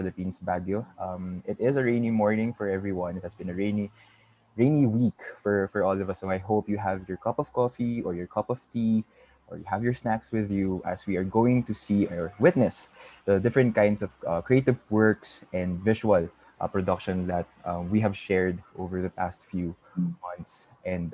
Philippines, Baguio. It is a rainy morning for everyone. It has been a rainy week for all of us. So I hope you have your cup of coffee or your cup of tea or you have your snacks with you as we are going to see or witness the different kinds of creative works and visual production that we have shared over the past few months. And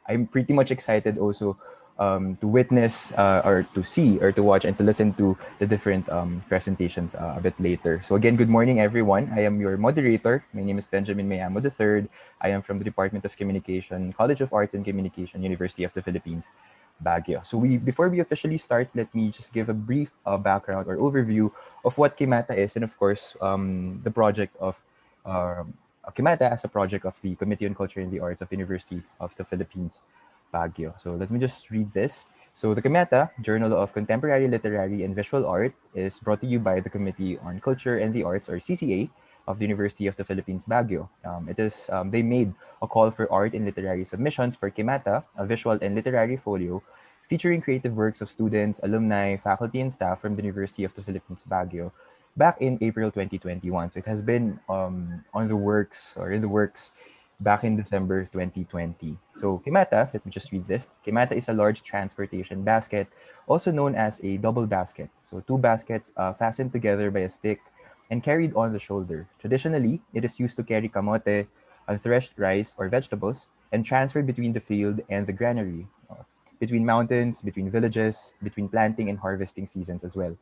I'm pretty much excited also to witness or to see or to watch and to listen to the different presentations a bit later. So again, good morning, everyone. I am your moderator. My name is Benjamin Mayamo III. I am from the Department of Communication, College of Arts and Communication, University of the Philippines, Baguio. So before we officially start, let me just give a brief background or overview of what Kimata is, and of course, the project of Kimata as a project of the Committee on Culture and the Arts of University of the Philippines, Baguio. So let me just read this. So the Kimata, Journal of Contemporary Literary and Visual Art, is brought to you by the Committee on Culture and the Arts, or CCA, of the University of the Philippines, Baguio. They made a call for art and literary submissions for Kimata, a visual and literary folio featuring creative works of students, alumni, faculty, and staff from the University of the Philippines, Baguio, back in April 2021. So it has been on the works or in the works back in December 2020. So Kimata, let me just read this. Kimata is a large transportation basket, also known as a double basket. So two baskets fastened together by a stick and carried on the shoulder. Traditionally, it is used to carry kamote, unthreshed rice or vegetables, and transfer between the field and the granary, between mountains, between villages, between planting and harvesting seasons as well.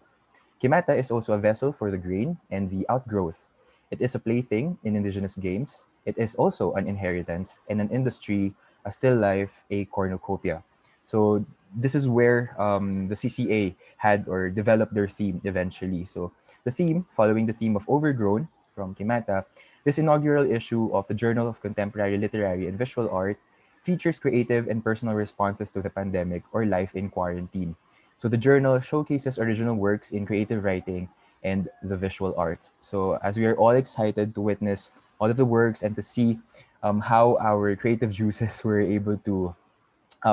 Kimata is also a vessel for the grain and the outgrowth. It is a plaything in indigenous games. It is also an inheritance and an industry, a still life, a cornucopia. So this is where the CCA had or developed their theme eventually. So the theme, following the theme of overgrown from Kimata, this inaugural issue of the Journal of Contemporary Literary and Visual Art features creative and personal responses to the pandemic or life in quarantine. So the journal showcases original works in creative writing and the visual arts. So as we are all excited to witness all of the works and to see how our creative juices were able to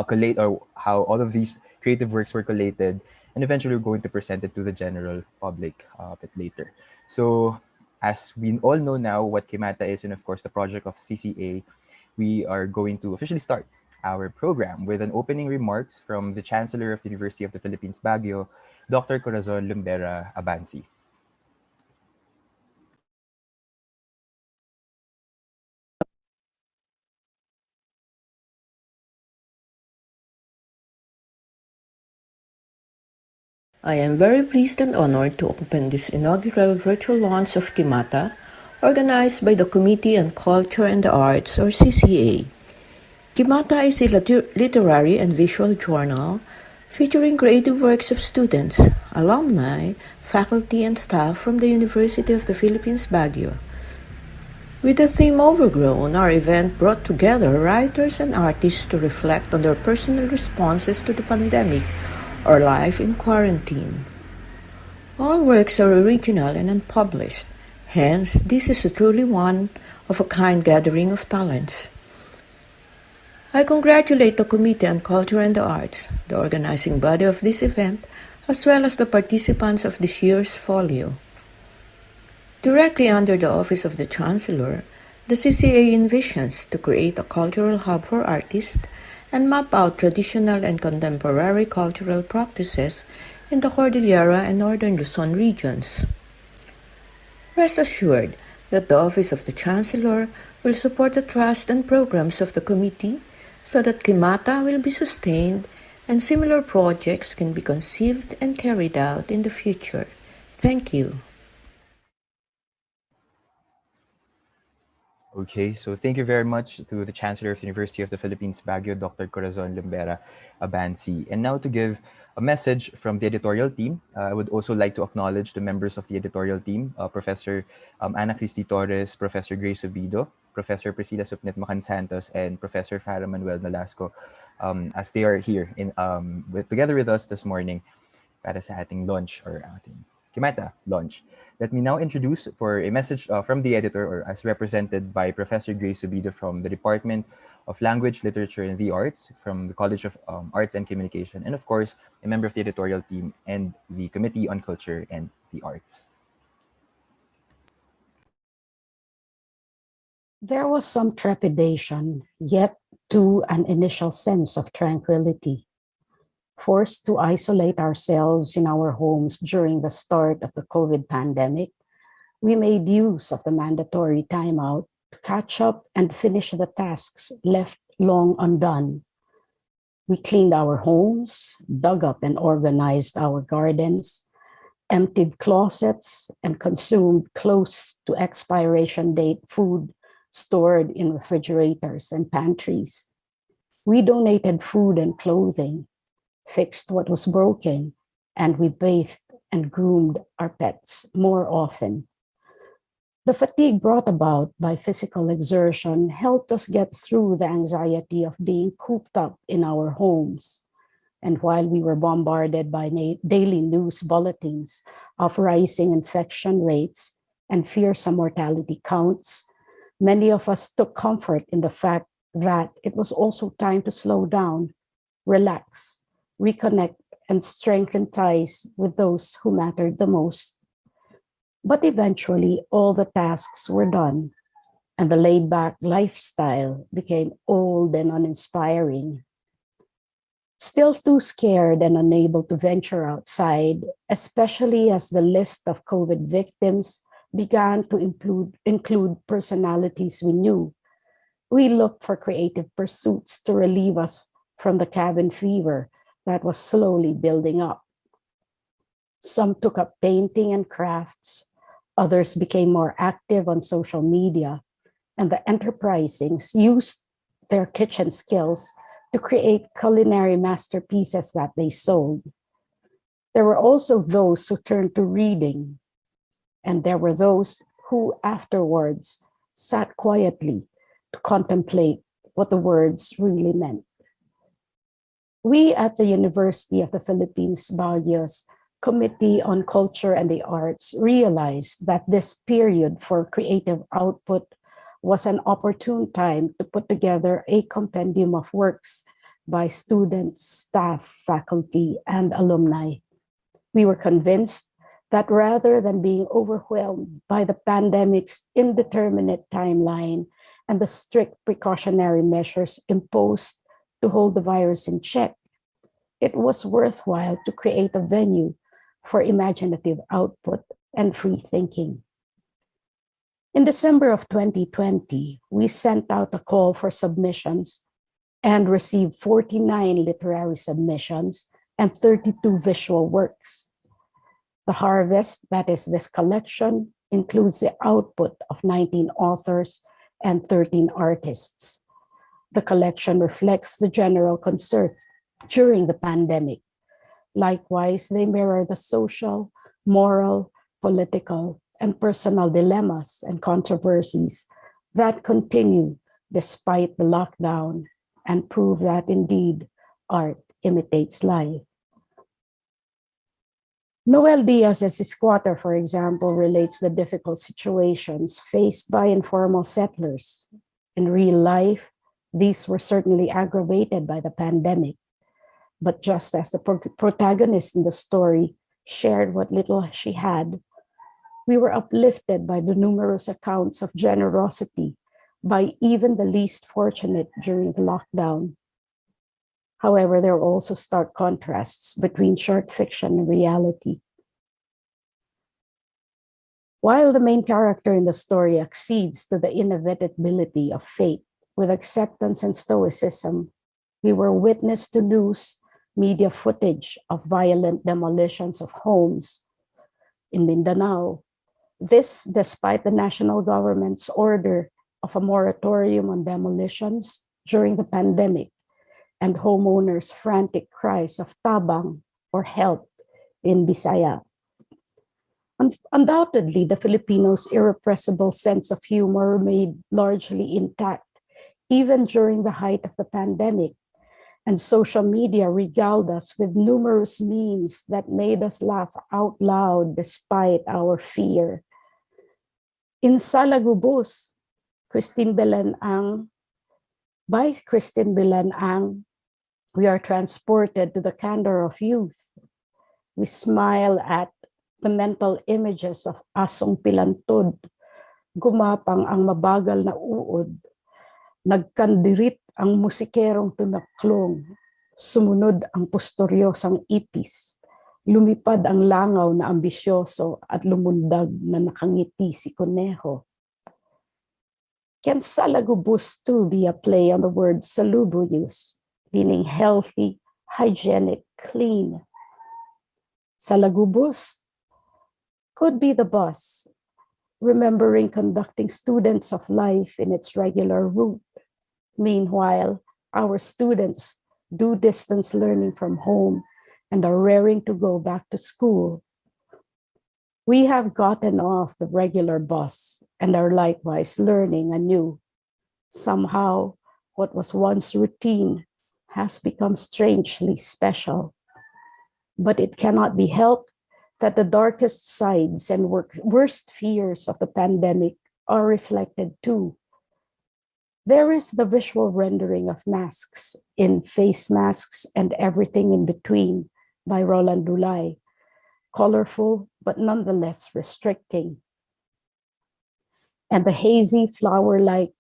collate, or how all of these creative works were collated, and eventually we're going to present it to the general public a bit later. So as we all know now what Kimata is, and of course the project of CCA, we are going to officially start our program with an opening remarks from the Chancellor of the University of the Philippines, Baguio, Dr. Corazon Lumbera Abansi. I am very pleased and honored to open this inaugural virtual launch of Kimata, organized by the Committee on Culture and the Arts, or CCA. Kimata is a literary and visual journal featuring creative works of students, alumni, faculty, and staff from the University of the Philippines, Baguio. With the theme Overgrown, our event brought together writers and artists to reflect on their personal responses to the pandemic or life in quarantine. All works are original and unpublished, hence this is a truly one-of-a-kind gathering of talents. I congratulate the Committee on Culture and the Arts, the organizing body of this event, as well as the participants of this year's folio. Directly under the Office of the Chancellor, the CCA envisions to create a cultural hub for artists and map out traditional and contemporary cultural practices in the Cordillera and Northern Luzon regions. Rest assured that the Office of the Chancellor will support the trust and programs of the committee so that Kimata will be sustained and similar projects can be conceived and carried out in the future. Thank you. Okay, so thank you very much to the Chancellor of the University of the Philippines, Baguio, Dr. Corazon Lumbera Abansi. And now to give a message from the editorial team, I would also like to acknowledge the members of the editorial team, Professor Ana Cristi Torres, Professor Grace Obido, Professor Priscilla Supnet Macan Santos, and Professor Farah Manuel Nolasco, as they are here together with us this morning para sa ating launch or ating Kimata launch. Let me now introduce for a message from the editor, or as represented by Professor Grace Obido from the Department of Language, Literature, and the Arts from the College of Arts and Communication, and of course, a member of the editorial team and the Committee on Culture and the Arts. There was some trepidation, yet to an initial sense of tranquility. Forced to isolate ourselves in our homes during the start of the COVID pandemic, we made use of the mandatory timeout to catch up and finish the tasks left long undone. We cleaned our homes, dug up and organized our gardens, emptied closets, and consumed close to expiration date food stored in refrigerators and pantries. We donated food and clothing, fixed what was broken, and we bathed and groomed our pets more often. The fatigue brought about by physical exertion helped us get through the anxiety of being cooped up in our homes. And while we were bombarded by daily news bulletins of rising infection rates and fearsome mortality counts, many of us took comfort in the fact that it was also time to slow down, relax, reconnect, and strengthen ties with those who mattered the most. But eventually, all the tasks were done, and the laid back lifestyle became old and uninspiring. Still too scared and unable to venture outside, especially as the list of COVID victims began to include personalities we knew, we looked for creative pursuits to relieve us from the cabin fever that was slowly building up. Some took up painting and crafts, others became more active on social media, and the enterprisings used their kitchen skills to create culinary masterpieces that they sold. There were also those who turned to reading, and there were those who afterwards sat quietly to contemplate what the words really meant. We at the University of the Philippines, Baguio's Committee on Culture and the Arts realized that this period for creative output was an opportune time to put together a compendium of works by students, staff, faculty, and alumni. We were convinced that rather than being overwhelmed by the pandemic's indeterminate timeline and the strict precautionary measures imposed to hold the virus in check, it was worthwhile to create a venue for imaginative output and free thinking. In December of 2020, we sent out a call for submissions and received 49 literary submissions and 32 visual works. The harvest, that is this collection, includes the output of 19 authors and 13 artists. The collection reflects the general concerns during the pandemic. Likewise, they mirror the social, moral, political, and personal dilemmas and controversies that continue despite the lockdown and prove that indeed art imitates life. Noel Diaz's squatter, for example, relates the difficult situations faced by informal settlers. In real life, these were certainly aggravated by the pandemic. But just as the protagonist in the story shared what little she had, we were uplifted by the numerous accounts of generosity by even the least fortunate during the lockdown. However, there are also stark contrasts between short fiction and reality. While the main character in the story accedes to the inevitability of fate with acceptance and stoicism, we were witness to news media footage of violent demolitions of homes in Mindanao. This despite the national government's order of a moratorium on demolitions during the pandemic and homeowners' frantic cries of tabang or help in Bisaya. Undoubtedly, the Filipinos' irrepressible sense of humor remained largely intact even during the height of the pandemic, and social media regaled us with numerous memes that made us laugh out loud despite our fear. In Salagubos, by Christine Belanang, we are transported to the candor of youth. We smile at the mental images of Asong Pilantod, Gumapang ang mabagal na uod, nagkandirit ang musikerong tumaklong, sumunod ang pustoryosang ipis, lumipad ang langaw na ambisyoso at lumundag na nakangiti si Conejo. Can salagubus too be a play on the word salubrious, meaning healthy, hygienic, clean? Salagubus could be the bus, remembering conducting students of life in its regular route. Meanwhile, our students do distance learning from home and are raring to go back to school. We have gotten off the regular bus and are likewise learning anew. Somehow, what was once routine has become strangely special. But it cannot be helped that the darkest sides and worst fears of the pandemic are reflected too. There is the visual rendering of masks in Face Masks and Everything in Between by Ronald Doulay, colorful but nonetheless restricting. And the hazy flower-like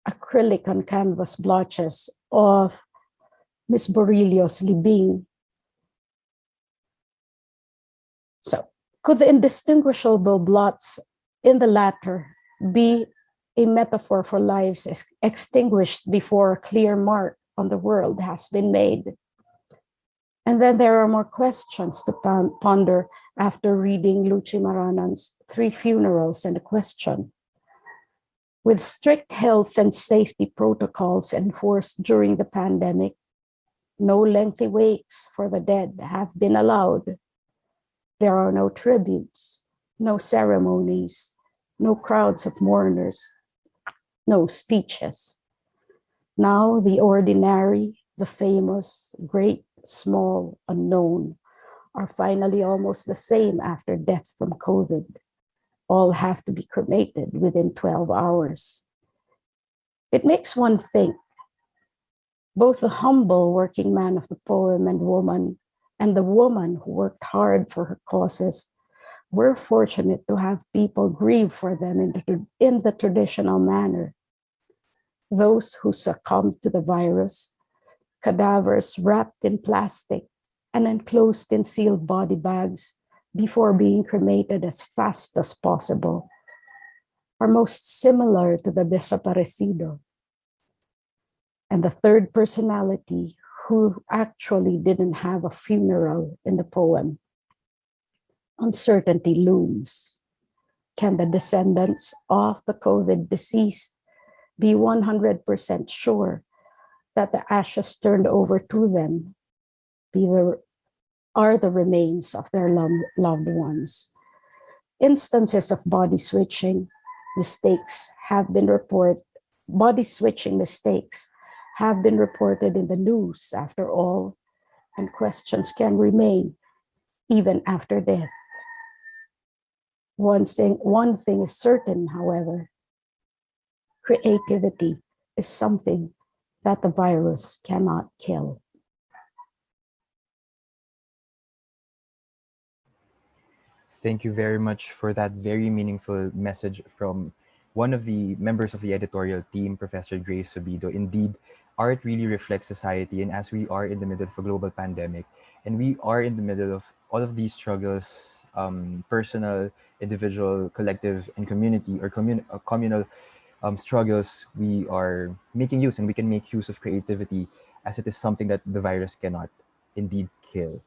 acrylic on canvas blotches of Miss Borrelio's Libing. So, could the indistinguishable blots in the latter be a metaphor for lives extinguished before a clear mark on the world has been made? And then there are more questions to ponder after reading Luci Maranan's Three Funerals and a Question. With strict health and safety protocols enforced during the pandemic, no lengthy wakes for the dead have been allowed. There are no tributes, no ceremonies, no crowds of mourners, no speeches. Now the ordinary, the famous, great, small, unknown are finally almost the same after death from COVID. All have to be cremated within 12 hours. It makes one think, both the humble working man of the poem and the woman who worked hard for her causes were fortunate to have people grieve for them in the traditional manner. Those who succumbed to the virus, cadavers wrapped in plastic and enclosed in sealed body bags before being cremated as fast as possible, are most similar to the desaparecido. And the third personality, who actually didn't have a funeral in the poem, uncertainty looms. Can the descendants of the COVID deceased be 100% sure that the ashes turned over to them are the remains of their loved ones? Instances of body switching mistakes have been reported in the news, after all, and questions can remain even after death. One thing is certain, however: creativity is something that the virus cannot kill. Thank you very much for that very meaningful message from one of the members of the editorial team, Professor Grace Subido. Indeed, art really reflects society, and as we are in the middle of a global pandemic, and we are in the middle of all of these struggles, personal, individual, collective, and community or communal struggles, we are making use and we can make use of creativity, as it is something that the virus cannot indeed kill.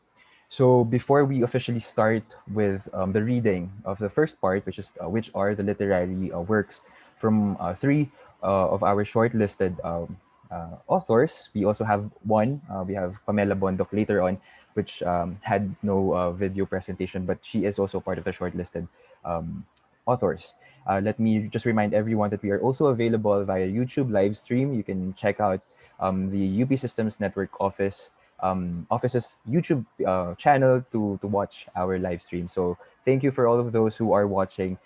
So before we officially start with the reading of the first part, which are the literary works from three of our shortlisted authors, we also have one. We have Pamela Bondoc later on, which had no video presentation, but she is also part of the shortlisted authors. Let me just remind everyone that we are also available via YouTube live stream. You can check out the UP Systems Network office's YouTube channel to watch our live stream. So thank you for all of those who are watching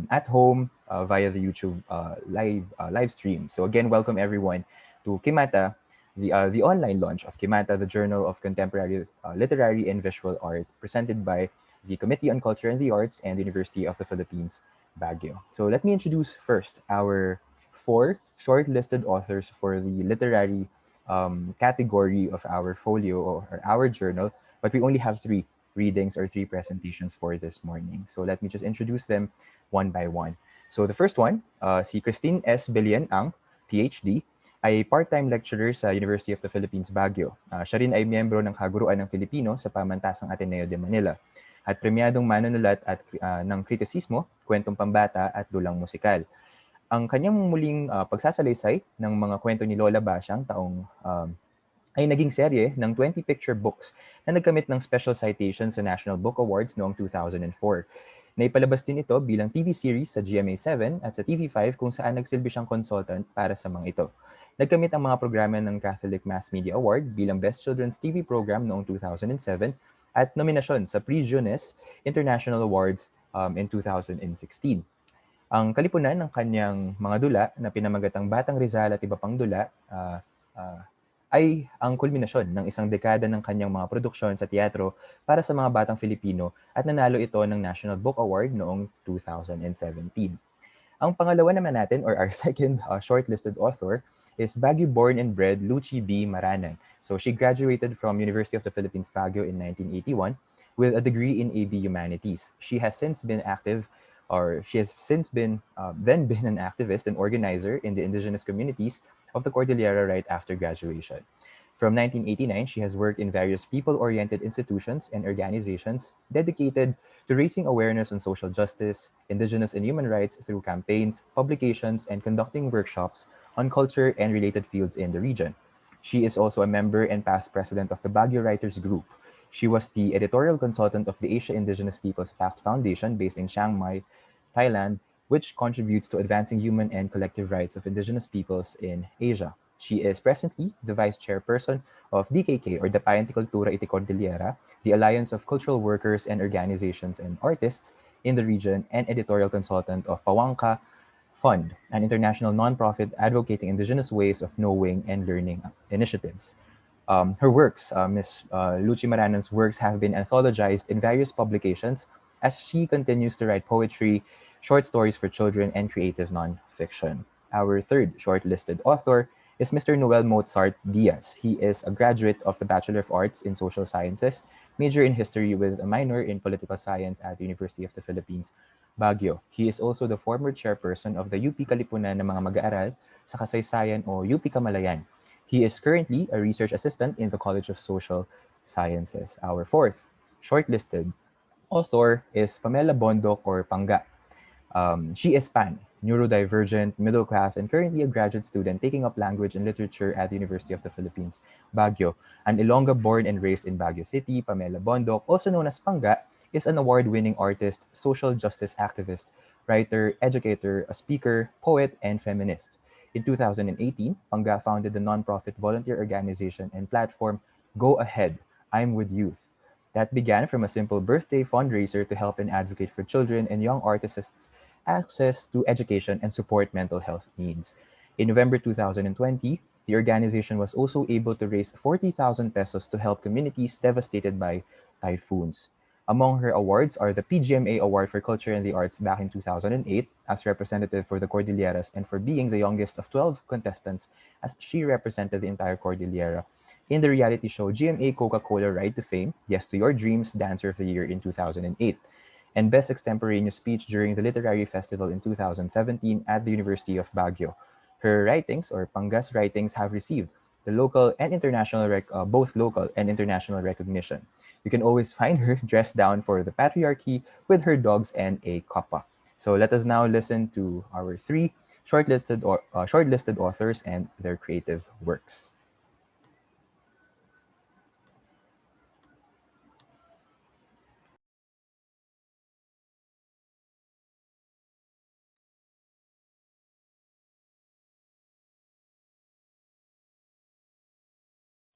at home via the YouTube live stream. So again, welcome everyone to Kimata, the online launch of Kimata, the Journal of Contemporary Literary and Visual Art, presented by the Committee on Culture and the Arts and the University of the Philippines, Baguio. So let me introduce first our 4 shortlisted authors for the literary category of our folio or our journal, but we only have 3 readings or 3 presentations for this morning. So let me just introduce them one by one. So the first one, si Christine S. Bilian-Ang, PhD, ay part-time lecturer sa University of the Philippines, Baguio. Siya rin ay miyembro ng Kaguruan ng Filipino sa Pamantasang Ateneo de Manila at premyadong manunulat at ng kritisismo, kwentong pambata at dulang musikal. Ang kanyang muling pagsasalaysay ng mga kwento ni Lola Basyang ay naging serye ng 20 picture books na nagkamit ng special citation sa National Book Awards noong 2004. Naipalabas din ito bilang TV series sa GMA7 at sa TV5 kung saan nagsilbi siyang consultant para sa mga ito. Nagkamit ang mga programa ng Catholic Mass Media Award bilang Best Children's TV Program noong 2007 at nominasyon sa Prix Jeunesse International Awards in 2016. Ang kalipunan ng kanyang mga dula na pinamagatang Batang Rizal at iba pang dula ay ang kulminasyon ng isang dekada ng kanyang mga produksyon sa teatro para sa mga batang Filipino at nanalo ito ng National Book Award noong 2017. Ang pangalawa naman natin, or our second shortlisted author, is Baguio-born and bred Lucy B. Maranan. So she graduated from University of the Philippines, Baguio in 1981 with a degree in AB Humanities. She has since been active, or she has since been then been an activist and organizer in the indigenous communities of the Cordillera right after graduation. From 1989, she has worked in various people-oriented institutions and organizations dedicated to raising awareness on social justice, indigenous and human rights through campaigns, publications, and conducting workshops on culture and related fields in the region. She is also a member and past president of the Baguio Writers Group. She was the editorial consultant of the Asia Indigenous Peoples Pact Foundation based in Chiang Mai, Thailand, which contributes to advancing human and collective rights of indigenous peoples in Asia. She is presently the vice chairperson of DKK, or Dapayan ti Kultura iti Cordillera, the Alliance of Cultural Workers and Organizations and Artists in the region, and editorial consultant of Pawangka Fund, an international nonprofit advocating indigenous ways of knowing and learning initiatives. Her works, Ms. Lucy Maranan's works, have been anthologized in various publications as she continues to write poetry, short stories for children, and creative nonfiction. Our third shortlisted author is Mr. Noel Mozart Diaz. He is a graduate of the Bachelor of Arts in Social Sciences, major in history with a minor in political science at the University of the Philippines, Baguio. He is also the former chairperson of the UP Kalipunan ng mga mag-aaral sa kasaysayan o UP Kamalayan. He is currently a research assistant in the College of Social Sciences. Our fourth shortlisted author is Pamela Bondok, or Pangga. She is pan, neurodivergent, middle class, and currently a graduate student taking up language and literature at the University of the Philippines, Baguio. An Ilongga born and raised in Baguio City, Pamela Bondok, also known as Pangga, is an award-winning artist, social justice activist, writer, educator, a speaker, poet, and feminist. In 2018, Pangga founded the nonprofit volunteer organization and platform Go Ahead, I'm with Youth. That began from a simple birthday fundraiser to help and advocate for children and young artists access to education and support mental health needs. In November 2020, the organization was also able to raise 40,000 pesos to help communities devastated by typhoons. Among her awards are the PGMA Award for Culture and the Arts back in 2008 as representative for the Cordilleras and for being the youngest of 12 contestants as she represented the entire Cordillera in the reality show GMA Coca-Cola Ride to Fame, Yes to Your Dreams, Dancer of the Year in 2008, and Best Extemporaneous Speech during the Literary Festival in 2017 at the University of Baguio. Her writings, or Pangas writings, have received the local and international, both local and international recognition. You can always find her dressed down for the patriarchy with her dogs and a kappa. So let us now listen to our 3 shortlisted authors and their creative works.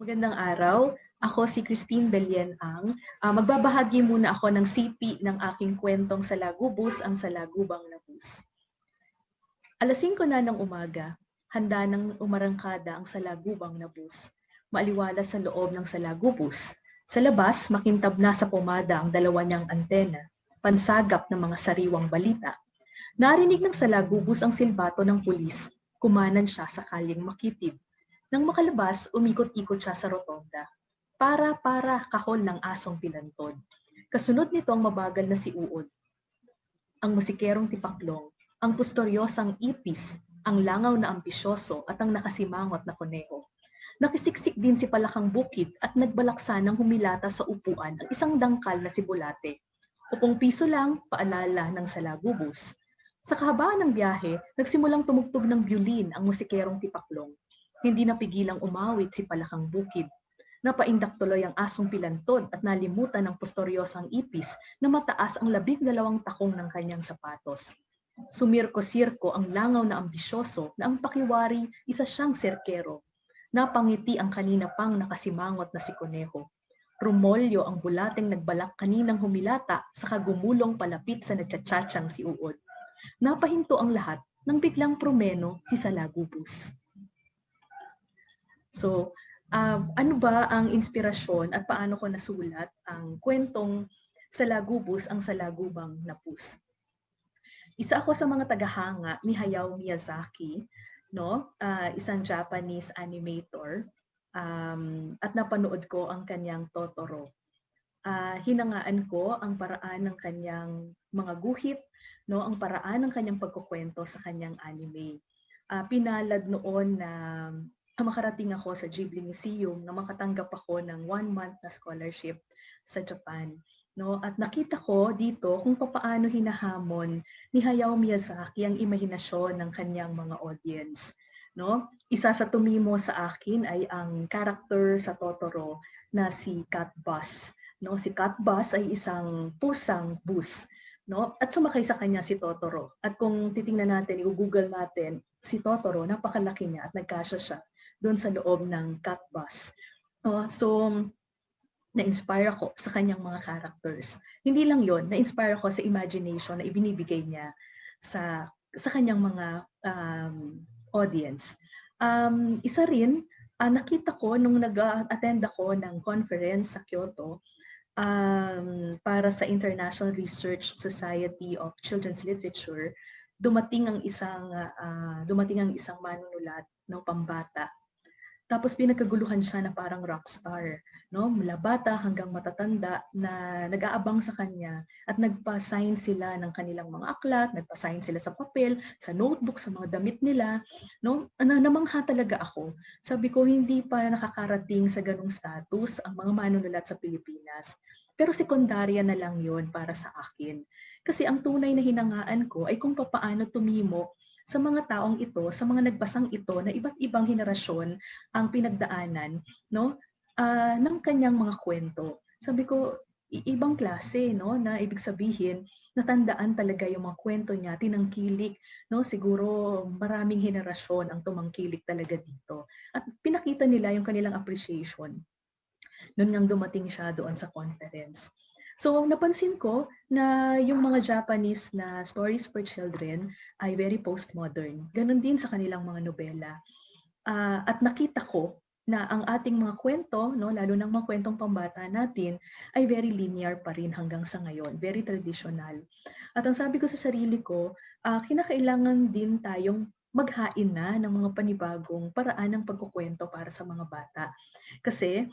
Magandang araw. Ako si Christine Bilian-Ang. Magbabahagi muna ako ng sipi ng aking kwentong Salagubus, ang Salagubang Labus. Alas 5 na ng umaga, handa nang umarangkada ang Salagubang Labus. Maaliwalas sa loob ng Salagubus. Sa labas, makintab na sa pumada ang dalawa niyang antena, pansagap ng mga sariwang balita. Narinig ng salagubos ang silbato ng pulis. Kumanan siya sa kalyeng makitid. Nang makalabas, umikot-ikot siya sa rotonda. Para, kahol ng asong pilantod. Kasunod nito ang mabagal na si Uod. Ang musikerong tipaklong, ang pustoryosang ipis, ang langaw na ambisyoso at ang nakasimangot na koneho. Nakisiksik din si Palakang Bukid at nagbalaksa ng humilata sa upuan ang isang dangkal na si Bulate. 10 piso lang, paalala ng salagubos. Sa kahabaan ng biyahe, nagsimulang tumugtog ng biolin ang musikerong tipaklong. Hindi napigilang umawit si Palakang Bukid. Napaindak tuloy ang asong pilantod at nalimutan ng pustoryosang ipis na mataas ang 12 takong ng kanyang sapatos. Sumirko-sirko ang langaw na ambisyoso na ang pakiwari isa siyang serkero. Napangiti ang kanina pang nakasimangot na si Koneho. Rumolyo ang bulateng nagbalak kaninang humilata sa kagumulong palapit sa nagtsatsatsang si Uod. Napahinto ang lahat nang biglang promeno si Salagubos. So, ano ba ang inspirasyon at paano ko nasulat ang kwentong Salagubos ang Salagubang Napus? Isa ako sa mga tagahanga ni Hayao Miyazaki, no? Isang Japanese animator, at napanood ko ang kanyang Totoro. Hinangaan ko ang paraan ng kanyang mga guhit, no, ang paraan ng kanyang pagkukwento sa kanyang anime. Pinalad noon na makarating ako sa Ghibli Museum na makatanggap ako ng 1-month na scholarship sa Japan. No, at nakita ko dito kung paano hinahamon ni Hayao Miyazaki ang imahinasyon ng kanyang mga audience. No? Isa sa tumimo sa akin ay ang character sa Totoro na si Cat Bus. No, si Cat Bus ay isang pusang bus, no? At sumakay sa kanya si Totoro. At kung titingnan natin, i-google natin, si Totoro, napakalaki niya at nagkasya siya doon sa loob ng Cat Bus. So, na-inspire ako sa kanyang mga characters. Hindi lang yon, na-inspire ako sa imagination na ibinibigay niya sa kanyang mga audience. Isa rin, nakita ko nung nag-attend ako ng conference sa Kyoto, para sa International Research Society of Children's Literature, dumating ang isang manunulat ng pambata. Tapos pinagkaguluhan siya na parang rockstar, no? Mula bata hanggang matatanda na nag-aabang sa kanya at nagpa-sign sila ng kanilang mga aklat, nagpa-sign sila sa papel, sa notebook, sa mga damit nila, no? Namangha talaga ako. Sabi ko, hindi pa nakakarating sa ganung status ang mga manunulat sa Pilipinas. Pero sekundarya na lang yon para sa akin. Kasi ang tunay na hinangaan ko ay kung paano tumimo sa mga taong ito, sa mga nagbasang ito na iba't ibang henerasyon ang pinagdaanan, no, ng kanyang mga kwento. Sabi ko, ibang klase, no, na ibig sabihin, natandaan talaga yung mga kwento niya, tinangkilik, no, siguro maraming henerasyon ang tumangkilik talaga dito. At pinakita nila yung kanilang appreciation noon ngang dumating siya doon sa conference. So napansin ko na yung mga Japanese na stories for children ay very postmodern. Ganon din sa kanilang mga nobela. At nakita ko na ang ating mga kwento, no, lalo ng mga kwentong pambata natin, ay very linear pa rin hanggang sa ngayon, very traditional. At ang sabi ko sa sarili ko, kinakailangan din tayong maghain na ng mga panibagong paraan ng pagkukwento para sa mga bata. Kasi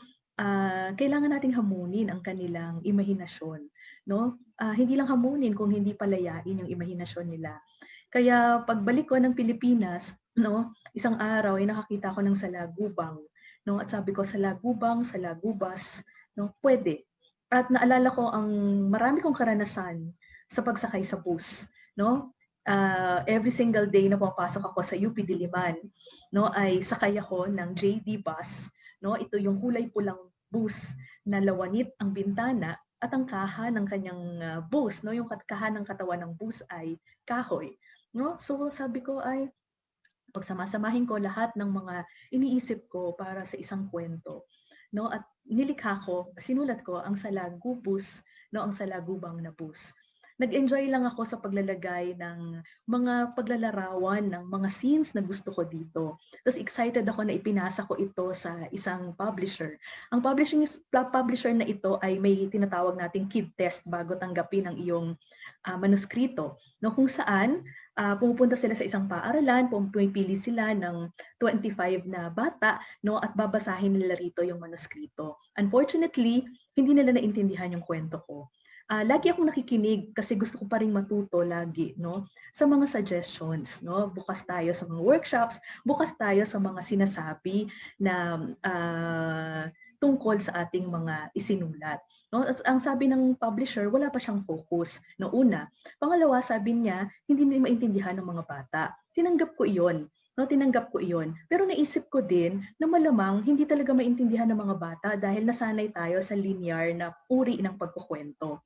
kailangan nating hamunin ang kanilang imahinasyon, no? Hindi lang hamunin kung hindi palayain yung imahinasyon nila. Kaya pagbalik ko ng Pilipinas, no, isang araw ay nakakita ko ng salagubang, no? At sabi ko, salagubang, salagubas, no? Pwede. At naalala ko ang marami kong karanasan sa pagsakay sa bus, no? Every single day na pumapasok ako sa UP Diliman, no, ay sakay ako ng JD bus, no? Ito yung kulay pulang bus na lawanit ang bintana at ang kaha ng kanyang bus, no, yung kaha ng katawan ng bus ay kahoy, no? So sabi ko ay pagsamasamahin ko lahat ng mga iniisip ko para sa isang kwento, no? At nilikha ko, sinulat ko ang salagubos, no, ang salagubang na bus. Nag-enjoy lang ako sa paglalagay ng mga paglalarawan ng mga scenes na gusto ko dito. Tapos excited ako na ipinasa ko ito sa isang publisher. Ang publisher na ito ay may tinatawag nating kid test bago tanggapin ang iyong manuskrito. No, kung saan pumupunta sila sa isang paaralan, pumipili sila ng 25 na bata, no, at babasahin nila rito yung manuskrito. Unfortunately, hindi nila naintindihan yung kwento ko. Lagi akong nakikinig kasi gusto ko pa rin matuto lagi, no, sa mga suggestions, no. Bukas tayo sa mga workshops, bukas tayo sa mga sinasabi na tungkol sa ating mga isinulat. No, ang sabi ng publisher, wala pa siyang focus. No, una. Pangalawa, sabi niya, hindi na maintindihan ng mga bata. Tinanggap ko iyon. No, tinanggap ko iyon. Pero naisip ko din na malamang hindi talaga maintindihan ng mga bata dahil nasanay tayo sa linear na uri ng pagkukwento.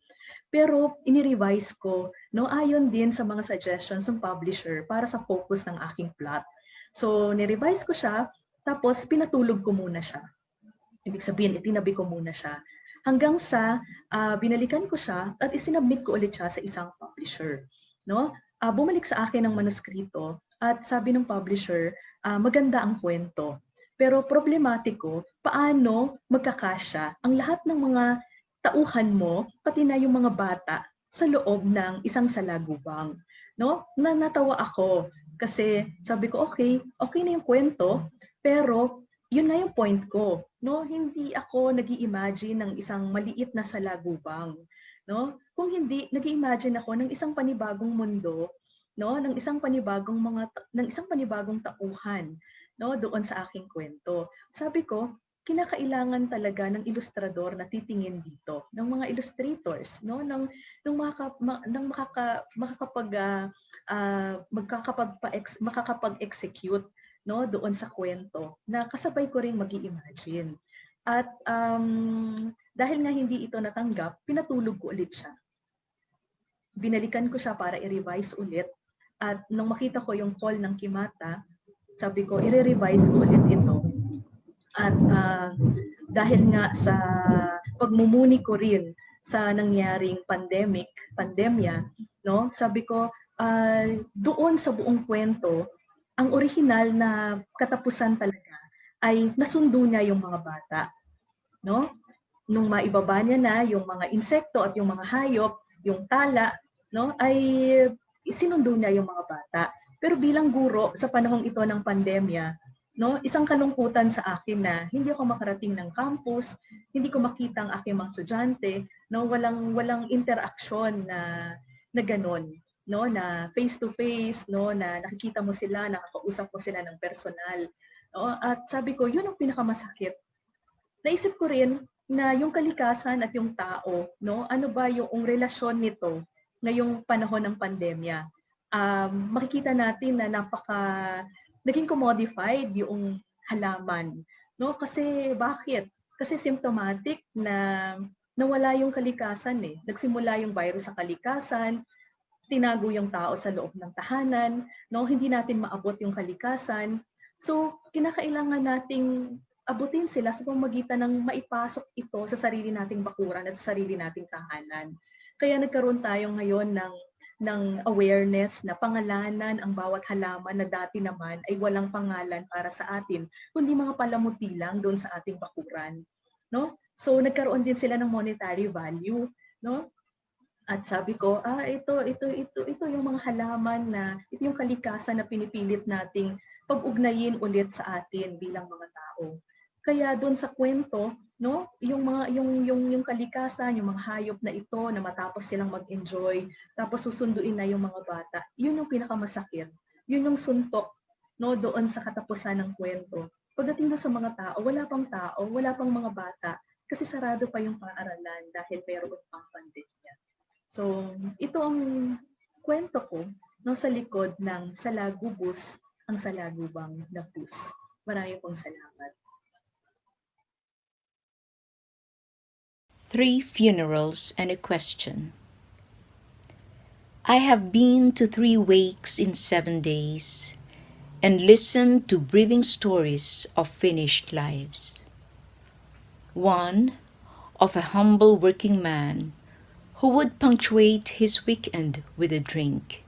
Pero ini-revise ko, no, ayon din sa mga suggestions ng publisher para sa focus ng aking plot. So, ni-revise ko siya, tapos pinatulog ko muna siya. Ibig sabihin, itinabi ko muna siya. Hanggang sa binalikan ko siya at isinubmit ko ulit siya sa isang publisher. No? Bumalik sa akin ang manuskrito at sabi ng publisher, maganda ang kwento. Pero problematiko, paano magkakasya ang lahat ng mga tauhan mo, pati na yung mga bata, sa loob ng isang salagubang. No? Natawa ako kasi sabi ko, okay na yung kwento, pero yun na yung point ko. No? Hindi ako nag-i-imagine ng isang maliit na salagubang. No? Kung hindi, nag-i-imagine ako ng isang panibagong mundo, no? ng isang panibagong tauhan, no? Doon sa aking kwento. Sabi ko, kinakailangan talaga ng ilustrador na titingin dito, ng mga illustrators, no, ng makakapag-execute, no, doon sa kwento na kasabay ko ring magi-imagine. At dahil nga hindi ito natanggap, pinatulog ko ulit siya. Binalikan ko siya para i-revise ulit at nung makita ko yung call ng Kimata, sabi ko, i-revise ko ulit ito. At dahil nga sa pagmumuni ko rin sa nangyaring pandemya, no, sabi ko, doon sa buong kwento, ang orihinal na katapusan talaga ay nasundo niya yung mga bata. No? Nung maibaba niya na yung mga insekto at yung mga hayop, yung tala, no, ay sinundo niya yung mga bata. Pero bilang guro sa panahong ito ng pandemya, no, isang kalungkutan sa akin na hindi ako makarating ng campus, hindi ko makita ang aking mga estudyante, no, walang interaction na gano'n, no, na face to face, no, na nakikita mo sila, nakakausap mo sila ng personal. No, at sabi ko, yun ang pinakamasakit. Naisip ko rin na yung kalikasan at yung tao, no, ano ba yung relasyon nito ngayong panahon ng pandemya? Makikita natin na naging commodified yung halaman, no? Kasi bakit? Kasi symptomatic na nawala yung kalikasan eh. Nagsimula yung virus sa kalikasan, tinago yung tao sa loob ng tahanan, no? Hindi natin maabot yung kalikasan. So, kinakailangan nating abutin sila sa pamamagitan ng maipasok ito sa sarili nating bakuran at sa sarili nating tahanan. Kaya nagkaroon tayo ngayon ng awareness na pangalanan ang bawat halaman na dati naman ay walang pangalan para sa atin, kundi mga palamuti lang doon sa ating bakuran, no? So nagkaroon din sila ng monetary value, no? At sabi ko, ito yung mga halaman na ito yung kalikasan na pinipilit nating pag-ugnayin ulit sa atin bilang mga tao. Kaya doon sa kwento, no, yung kalikasan, yung mga hayop na ito na matapos silang mag-enjoy, tapos susunduin na yung mga bata, yun yung pinakamasakit. Yun yung suntok, no, doon sa katapusan ng kwento. Pagdating doon sa mga tao, wala pang mga bata, kasi sarado pa yung paaralan dahil mayroon pang pandemya. So, ito ang kwento ko, no, sa likod ng Salagubos, ang Salagubang Napus. Marami pong salamat. 3 funerals and a question. I have been to 3 wakes in 7 days and listened to breathing stories of finished lives. One of a humble working man who would punctuate his weekend with a drink,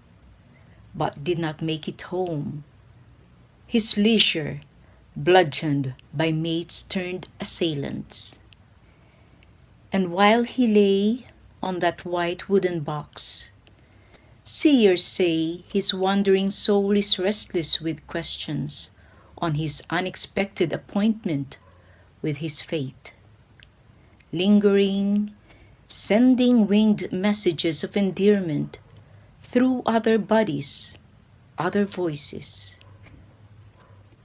but did not make it home. His leisure bludgeoned by mates turned assailants. And while he lay on that white wooden box, seers say his wandering soul is restless with questions on his unexpected appointment with his fate, lingering, sending winged messages of endearment through other bodies, other voices.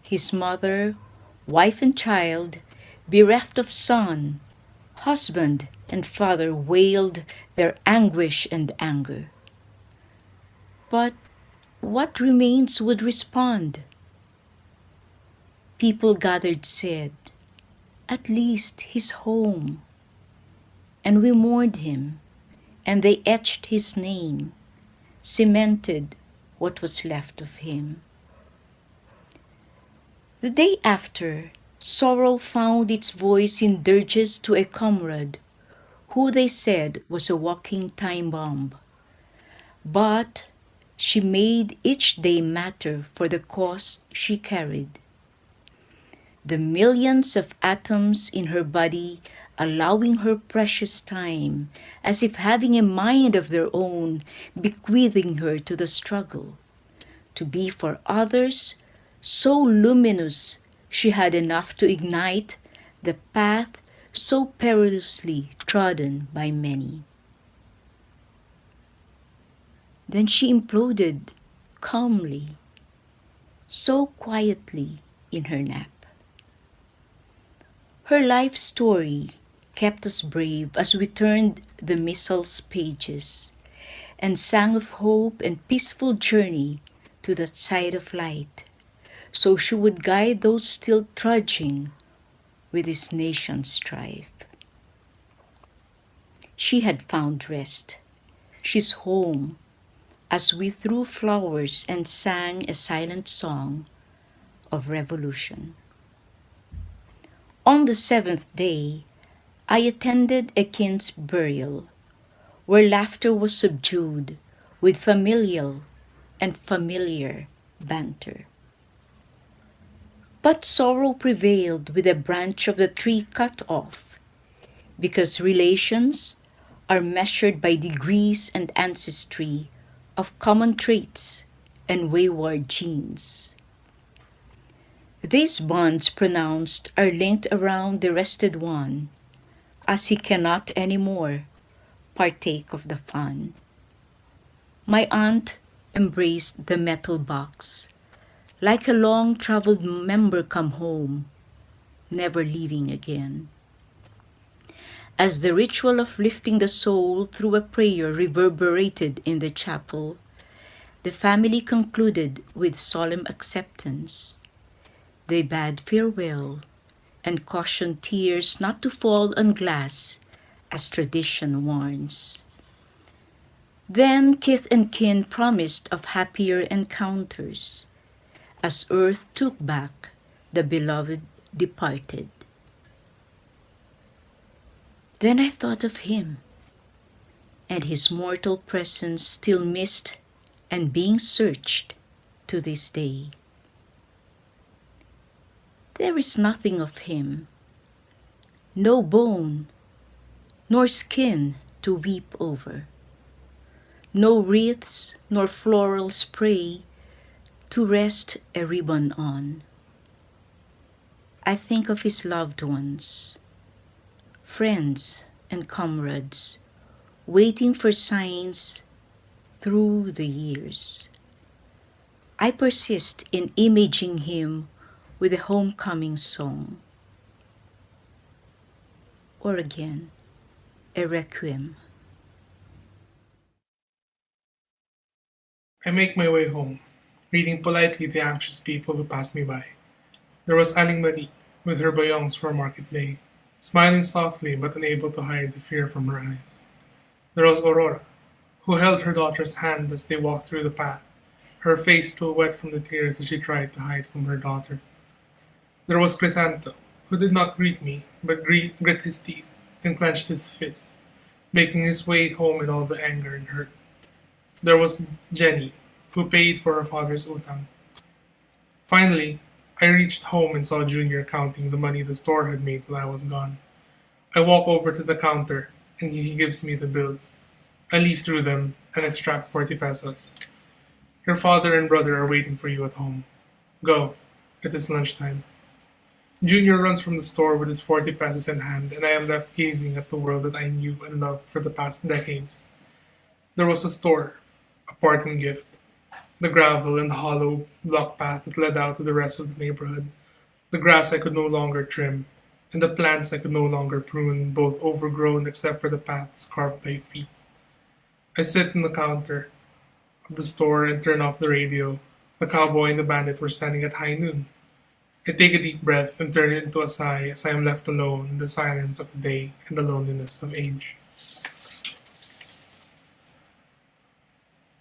His mother, wife and child, bereft of son, husband and father wailed their anguish and anger. But what remains would respond? People gathered said, "At least he's home." And we mourned him, and they etched his name, cemented what was left of him. The day after, sorrow found its voice in dirges to a comrade who they said was a walking time bomb. But she made each day matter for the cause she carried. The millions of atoms in her body allowing her precious time, as if having a mind of their own, bequeathing her to the struggle. To be for others so luminous she had enough to ignite the path so perilously trodden by many. Then she imploded calmly, so quietly in her nap. Her life story kept us brave as we turned the missal's pages and sang of hope and peaceful journey to that side of light, so she would guide those still trudging with this nation's strife. She had found rest. She's home, as we threw flowers and sang a silent song of revolution. On the seventh day, I attended a kin's burial, where laughter was subdued with familial and familiar banter. But sorrow prevailed with a branch of the tree cut off, because relations are measured by degrees and ancestry of common traits and wayward genes. These bonds pronounced are linked around the rested one, as he cannot anymore partake of the fun. My aunt embraced the metal box, like a long-traveled member come home, never leaving again. As the ritual of lifting the soul through a prayer reverberated in the chapel, the family concluded with solemn acceptance. They bade farewell and cautioned tears not to fall on glass, as tradition warns. Then kith and kin promised of happier encounters, as earth took back the beloved departed. Then I thought of him, and his mortal presence still missed and being searched to this day. There is nothing of him, no bone, nor skin to weep over, no wreaths nor floral spray to rest a ribbon on. I think of his loved ones, friends and comrades, waiting for signs through the years. I persist in imaging him with a homecoming song, or again, a requiem. I make my way home, greeting politely the anxious people who pass me by. There was Aling Marie, with her bayongs for market day, smiling softly but unable to hide the fear from her eyes. There was Aurora, who held her daughter's hand as they walked through the path, her face still wet from the tears that she tried to hide from her daughter. There was Crisanto, who did not greet me, but grit his teeth and clenched his fist, making his way home in all the anger and hurt. There was Jenny, who paid for her father's utang. Finally, I reached home and saw Junior counting the money the store had made while I was gone. I walk over to the counter, and he gives me the bills. I leaf through them and extract 40 pesos. Your father and brother are waiting for you at home. Go. It is lunchtime. Junior runs from the store with his 40 pesos in hand, and I am left gazing at the world that I knew and loved for the past decades. There was a store, a parting gift, the gravel and the hollow block path that led out to the rest of the neighborhood, the grass I could no longer trim, and the plants I could no longer prune, both overgrown except for the paths carved by feet. I sit on the counter of the store and turn off the radio. The cowboy and the bandit were standing at high noon. I take a deep breath and turn it into a sigh as I am left alone in the silence of the day and the loneliness of age.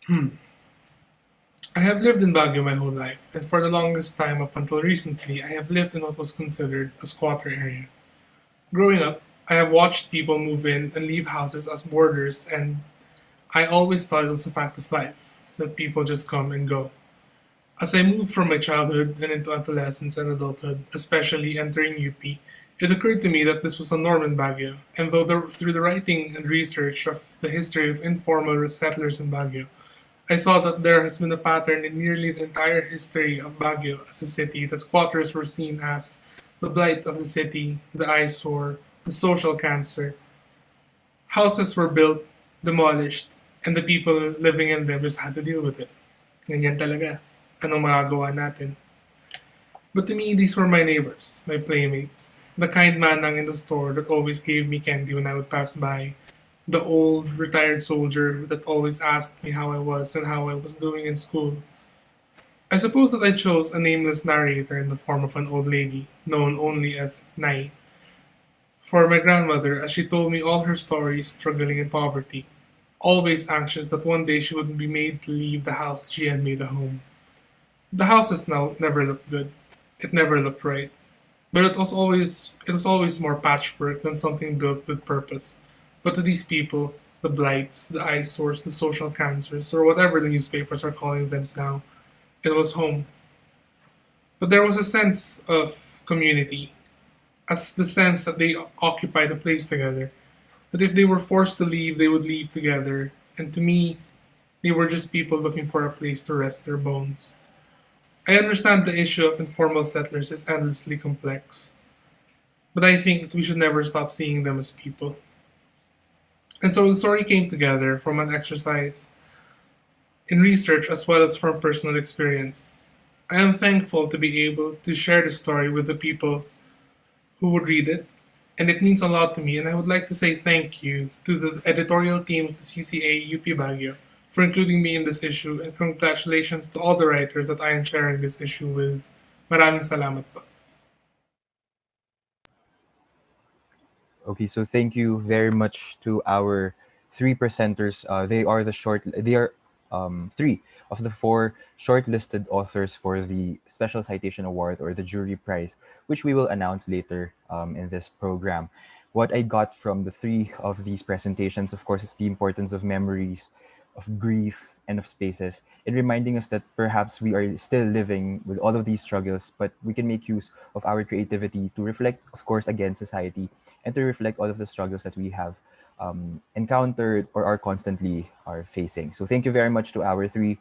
I have lived in Baguio my whole life, and for the longest time up until recently, I have lived in what was considered a squatter area. Growing up, I have watched people move in and leave houses as boarders, and I always thought it was a fact of life, that people just come and go. As I moved from my childhood and into adolescence and adulthood, especially entering UP, it occurred to me that this was a norm in Baguio, and through the writing and research of the history of informal settlers in Baguio, I saw that there has been a pattern in nearly the entire history of Baguio as a city that squatters were seen as the blight of the city, the eyesore, the social cancer. Houses were built, demolished, and the people living in them just had to deal with it. Ganyan talaga. Anong magagawa natin? But to me, these were my neighbors, my playmates. The kind manang in the store that always gave me candy when I would pass by. The old, retired soldier that always asked me how I was and how I was doing in school. I suppose that I chose a nameless narrator in the form of an old lady, known only as Nai, for my grandmother, as she told me all her stories struggling in poverty, always anxious that one day she would be made to leave the house she had made a home. The houses now never looked good. It never looked right. But it was always more patchwork than something built with purpose. But to these people, the blights, the eyesores, the social cancers, or whatever the newspapers are calling them now, it was home. But there was a sense of community, as the sense that they occupied a place together. That if they were forced to leave, they would leave together. And to me, they were just people looking for a place to rest their bones. I understand the issue of informal settlers is endlessly complex, but I think that we should never stop seeing them as people. And so the story came together from an exercise in research as well as from personal experience. I am thankful to be able to share the story with the people who would read it, and it means a lot to me. And I would like to say thank you to the editorial team of the CCA UP Baguio for including me in this issue, and congratulations to all the writers that I am sharing this issue with. Maraming salamat po. Okay, so thank you very much to our three presenters. They are three of the four shortlisted authors for the Special Citation Award or the Jury Prize, which we will announce later in this program. What I got from the three of these presentations, of course, is the importance of memories, of grief, and of spaces, in reminding us that perhaps we are still living with all of these struggles, but we can make use of our creativity to reflect, of course, again, society, and to reflect all of the struggles that we have encountered or are constantly are facing. So thank you very much to our three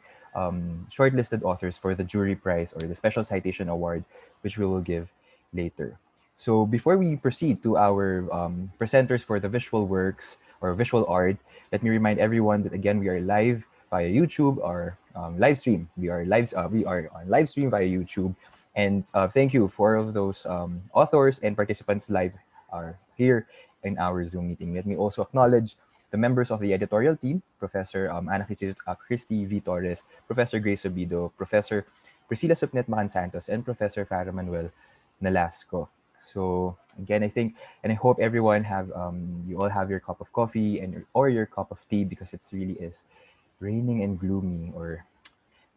shortlisted authors for the Jury Prize or the Special Citation Award, which we will give later. So before we proceed to our presenters for the visual works or visual art, let me remind everyone that again we are live via YouTube or live stream. We are on live stream via YouTube, and thank you for all of those authors and participants live are here in our Zoom meeting. Let me also acknowledge the members of the editorial team: Professor Christy V. Torres, Professor Grace Obido, Professor Priscilla Supnet Macan Santos, and Professor Farah Manuel Nalasco. So again, I think and I hope everyone have you all have your cup of coffee and or your cup of tea because it's really is raining and gloomy or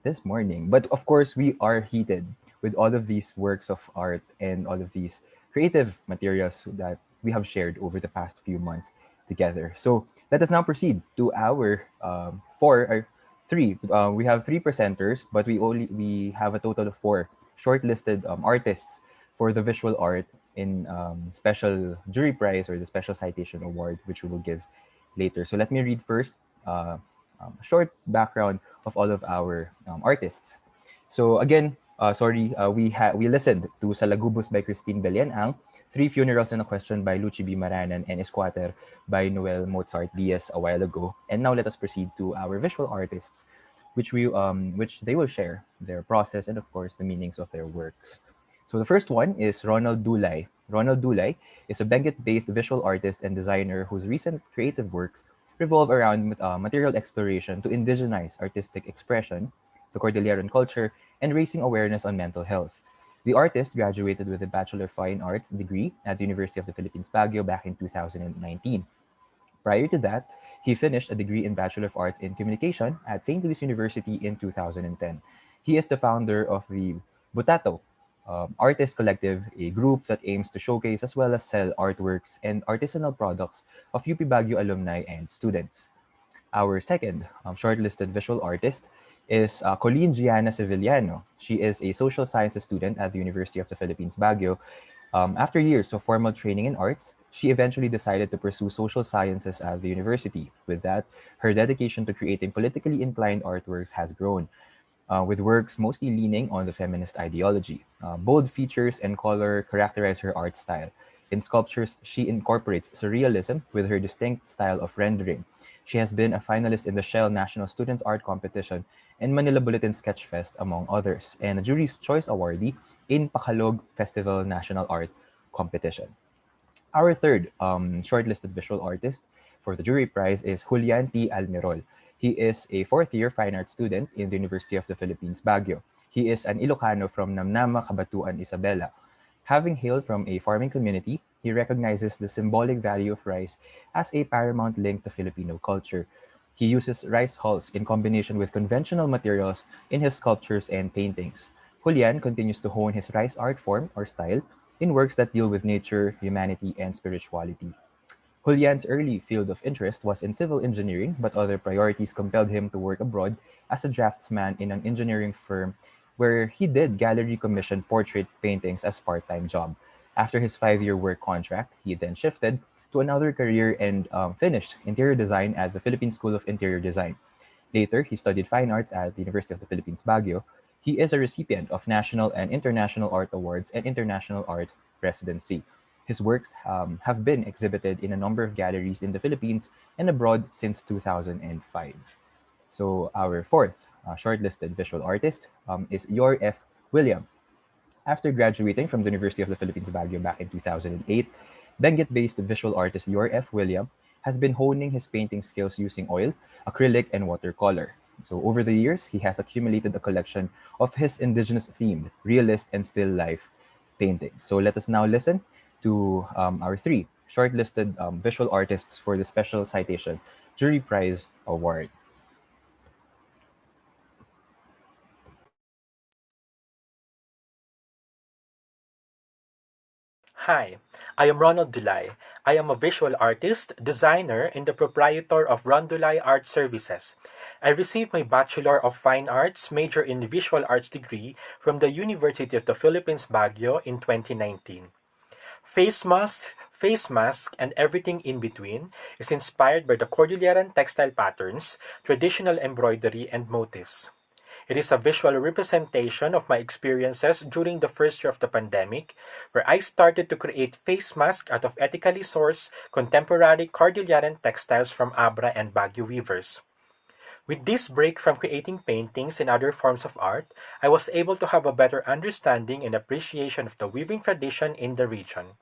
this morning. But of course, we are heated with all of these works of art and all of these creative materials that we have shared over the past few months. together. So let us now proceed to our four or three. We have three presenters, but we have a total of four shortlisted artists for the visual art in special jury prize or the special citation award, which we will give later. So let me read first a short background of all of our artists. So again, we listened to Salagubos by Christine Belian-Ang, Three Funerals and a Question by Luchi B. Maranan, and Esquater by Noel, Mozart, Diaz a while ago. And now let us proceed to our visual artists, which they will share their process and of course the meanings of their works. So the first one is Ronald Doulay. Ronald Doulay is a Benguet-based visual artist and designer whose recent creative works revolve around material exploration to indigenize artistic expression, the Cordilleran culture, and raising awareness on mental health. The artist graduated with a Bachelor of Fine Arts degree at the University of the Philippines, Baguio back in 2019. Prior to that, he finished a degree in Bachelor of Arts in Communication at St. Louis University in 2010. He is the founder of the Butato Artist Collective, a group that aims to showcase as well as sell artworks and artisanal products of UP Baguio alumni and students. Our second shortlisted visual artist is Colleen Giannis Evilliano. She is a social sciences student at the University of the Philippines, Baguio. After years of formal training in arts, she eventually decided to pursue social sciences at the university. With that, her dedication to creating politically inclined artworks has grown, with works mostly leaning on the feminist ideology. Bold features and color characterize her art style. In sculptures, she incorporates surrealism with her distinct style of rendering. She has been a finalist in the Shell National Students Art Competition and Manila Bulletin Sketch Fest, among others, and a Jury's Choice Awardee in Pacalog Festival National Art Competition. Our third shortlisted visual artist for the jury prize is Julian T. Almirol. He is a fourth-year fine art student in the University of the Philippines, Baguio. He is an Ilocano from Namnama, Cabatuan, Isabela. Having hailed from a farming community, he recognizes the symbolic value of rice as a paramount link to Filipino culture. He uses rice hulls in combination with conventional materials in his sculptures and paintings. Julian continues to hone his rice art form or style in works that deal with nature, humanity, and spirituality. Julian's early field of interest was in civil engineering, but other priorities compelled him to work abroad as a draftsman in an engineering firm where he did gallery commission portrait paintings as part-time job. After his 5-year work contract, he then shifted to another career and finished interior design at the Philippine School of Interior Design. Later, he studied fine arts at the University of the Philippines, Baguio. He is a recipient of national and international art awards and international art residency. His works have been exhibited in a number of galleries in the Philippines and abroad since 2005. So our fourth shortlisted visual artist is Yor F. William. After graduating from the University of the Philippines, Baguio back in 2008, Benguet-based visual artist Yor F. William has been honing his painting skills using oil, acrylic, and watercolor. So over the years, he has accumulated a collection of his indigenous-themed, realist, and still life paintings. So let us now listen to our three shortlisted visual artists for the Special Citation Jury Prize Award. Hi, I am Ronald Doulay. I am a visual artist, designer, and the proprietor of Ron Doulay Art Services. I received my Bachelor of Fine Arts major in Visual Arts degree from the University of the Philippines Baguio in 2019. Face mask, and everything in between is inspired by the Cordilleran textile patterns, traditional embroidery, and motifs. It is a visual representation of my experiences during the first year of the pandemic, where I started to create face masks out of ethically sourced contemporary Cordilleran textiles from Abra and Baguio weavers. With this break from creating paintings and other forms of art, I was able to have a better understanding and appreciation of the weaving tradition in the region.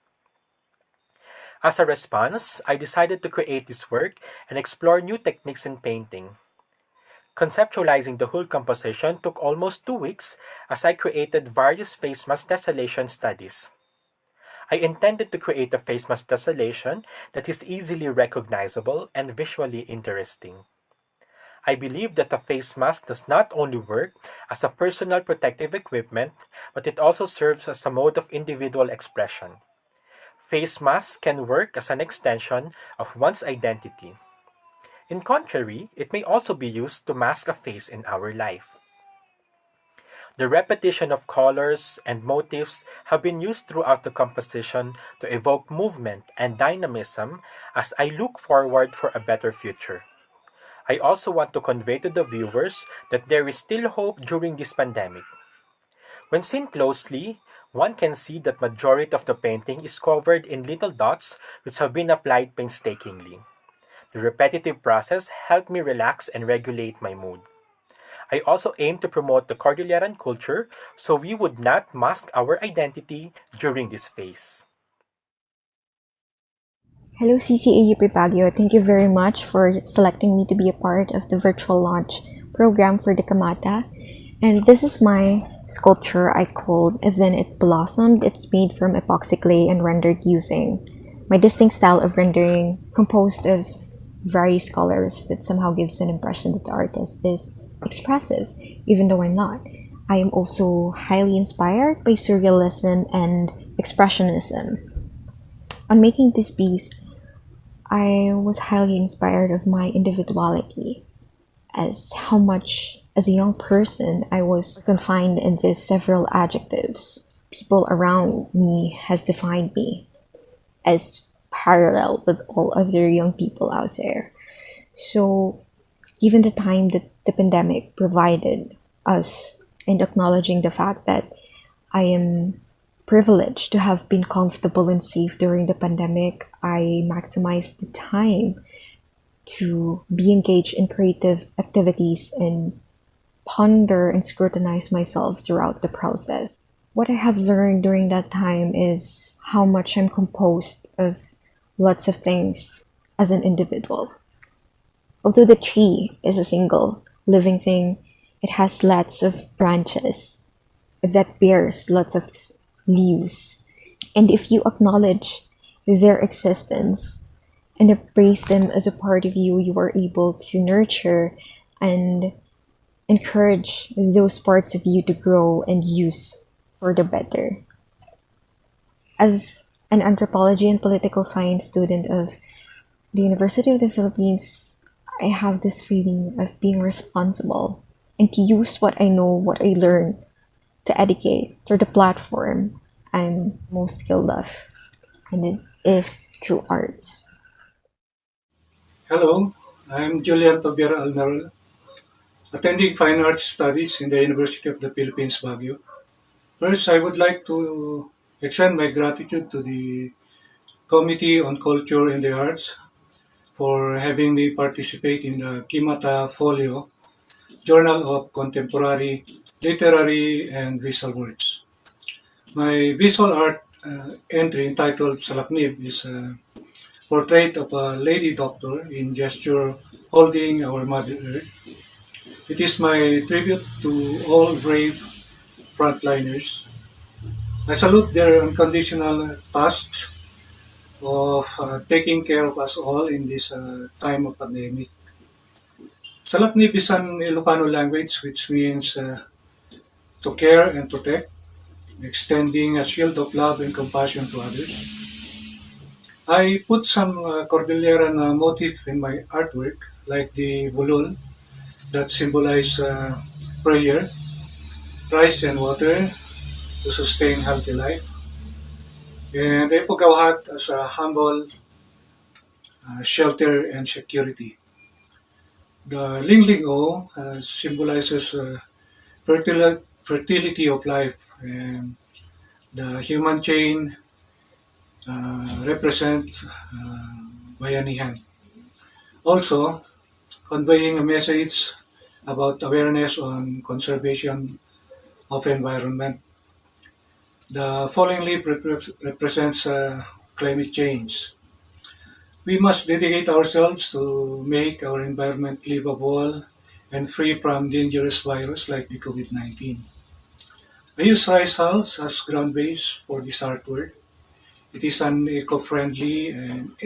As a response, I decided to create this work and explore new techniques in painting. Conceptualizing the whole composition took almost 2 weeks as I created various face mask tessellation studies. I intended to create a face mask tessellation that is easily recognizable and visually interesting. I believe that a face mask does not only work as a personal protective equipment, but it also serves as a mode of individual expression. face masks can work as an extension of one's identity. In contrary, it may also be used to mask a phase in our life. The repetition of colors and motifs have been used throughout the composition to evoke movement and dynamism as I look forward for a better future. I also want to convey to the viewers that there is still hope during this pandemic. When seen closely, one can see that majority of the painting is covered in little dots which have been applied painstakingly. The repetitive process helped me relax and regulate my mood. I also aim to promote the Cordilleran culture so we would not mask our identity during this phase. Hello CCA UP Baguio. Thank you very much for selecting me to be a part of the virtual launch program for the Kimata. And this is my sculpture I called Then It Blossomed. It's made from epoxy clay and rendered using my distinct style of rendering composed of various colors that somehow gives an impression that the artist is expressive, even though I'm not. I am also highly inspired by surrealism and expressionism. On making this piece, I was highly inspired of my individuality, as how much as a young person I was confined in these several adjectives. People around me has defined me as parallel with all other young people out there. So given the time that the pandemic provided us, and acknowledging the fact that I am privileged to have been comfortable and safe during the pandemic, I maximized the time to be engaged in creative activities and ponder and scrutinize myself throughout the process. What I have learned during that time is how much I'm composed of lots of things as an individual. Although the tree is a single living thing, it has lots of branches that bears lots of leaves. And if you acknowledge their existence and embrace them as a part of you, you are able to nurture and encourage those parts of you to grow and use for the better. As an anthropology and political science student of the University of the Philippines, I have this feeling of being responsible and to use what I know, what I learn to educate through the platform I'm most skilled of, and it is through arts. Hello, I'm Julian Tobiera Almerol, attending Fine Arts Studies in the University of the Philippines, Baguio. First, I would like to extend my gratitude to the Committee on Culture and the Arts for having me participate in the Kimata Folio, Journal of Contemporary Literary and Visual Works. My visual art entry entitled Salaknib is a portrait of a lady doctor in gesture holding our Mother Earth. It is my tribute to all brave frontliners. I salute their unconditional task of taking care of us all in this time of pandemic. Salaknib is an Ilocano language which means to care and protect, extending a shield of love and compassion to others. I put some Cordilleran motif in my artwork, like the bulul that symbolize prayer, rice and water to sustain healthy life, and Epogawhat as a humble shelter and security. The Lingling O symbolizes fertility of life, and the human chain represents bayanihan. Also, conveying a message about awareness on conservation of environment. The falling leaf represents climate change. We must dedicate ourselves to make our environment livable and free from dangerous viruses like the COVID-19. I use rice hulls as ground base for this artwork. It is an eco-friendly and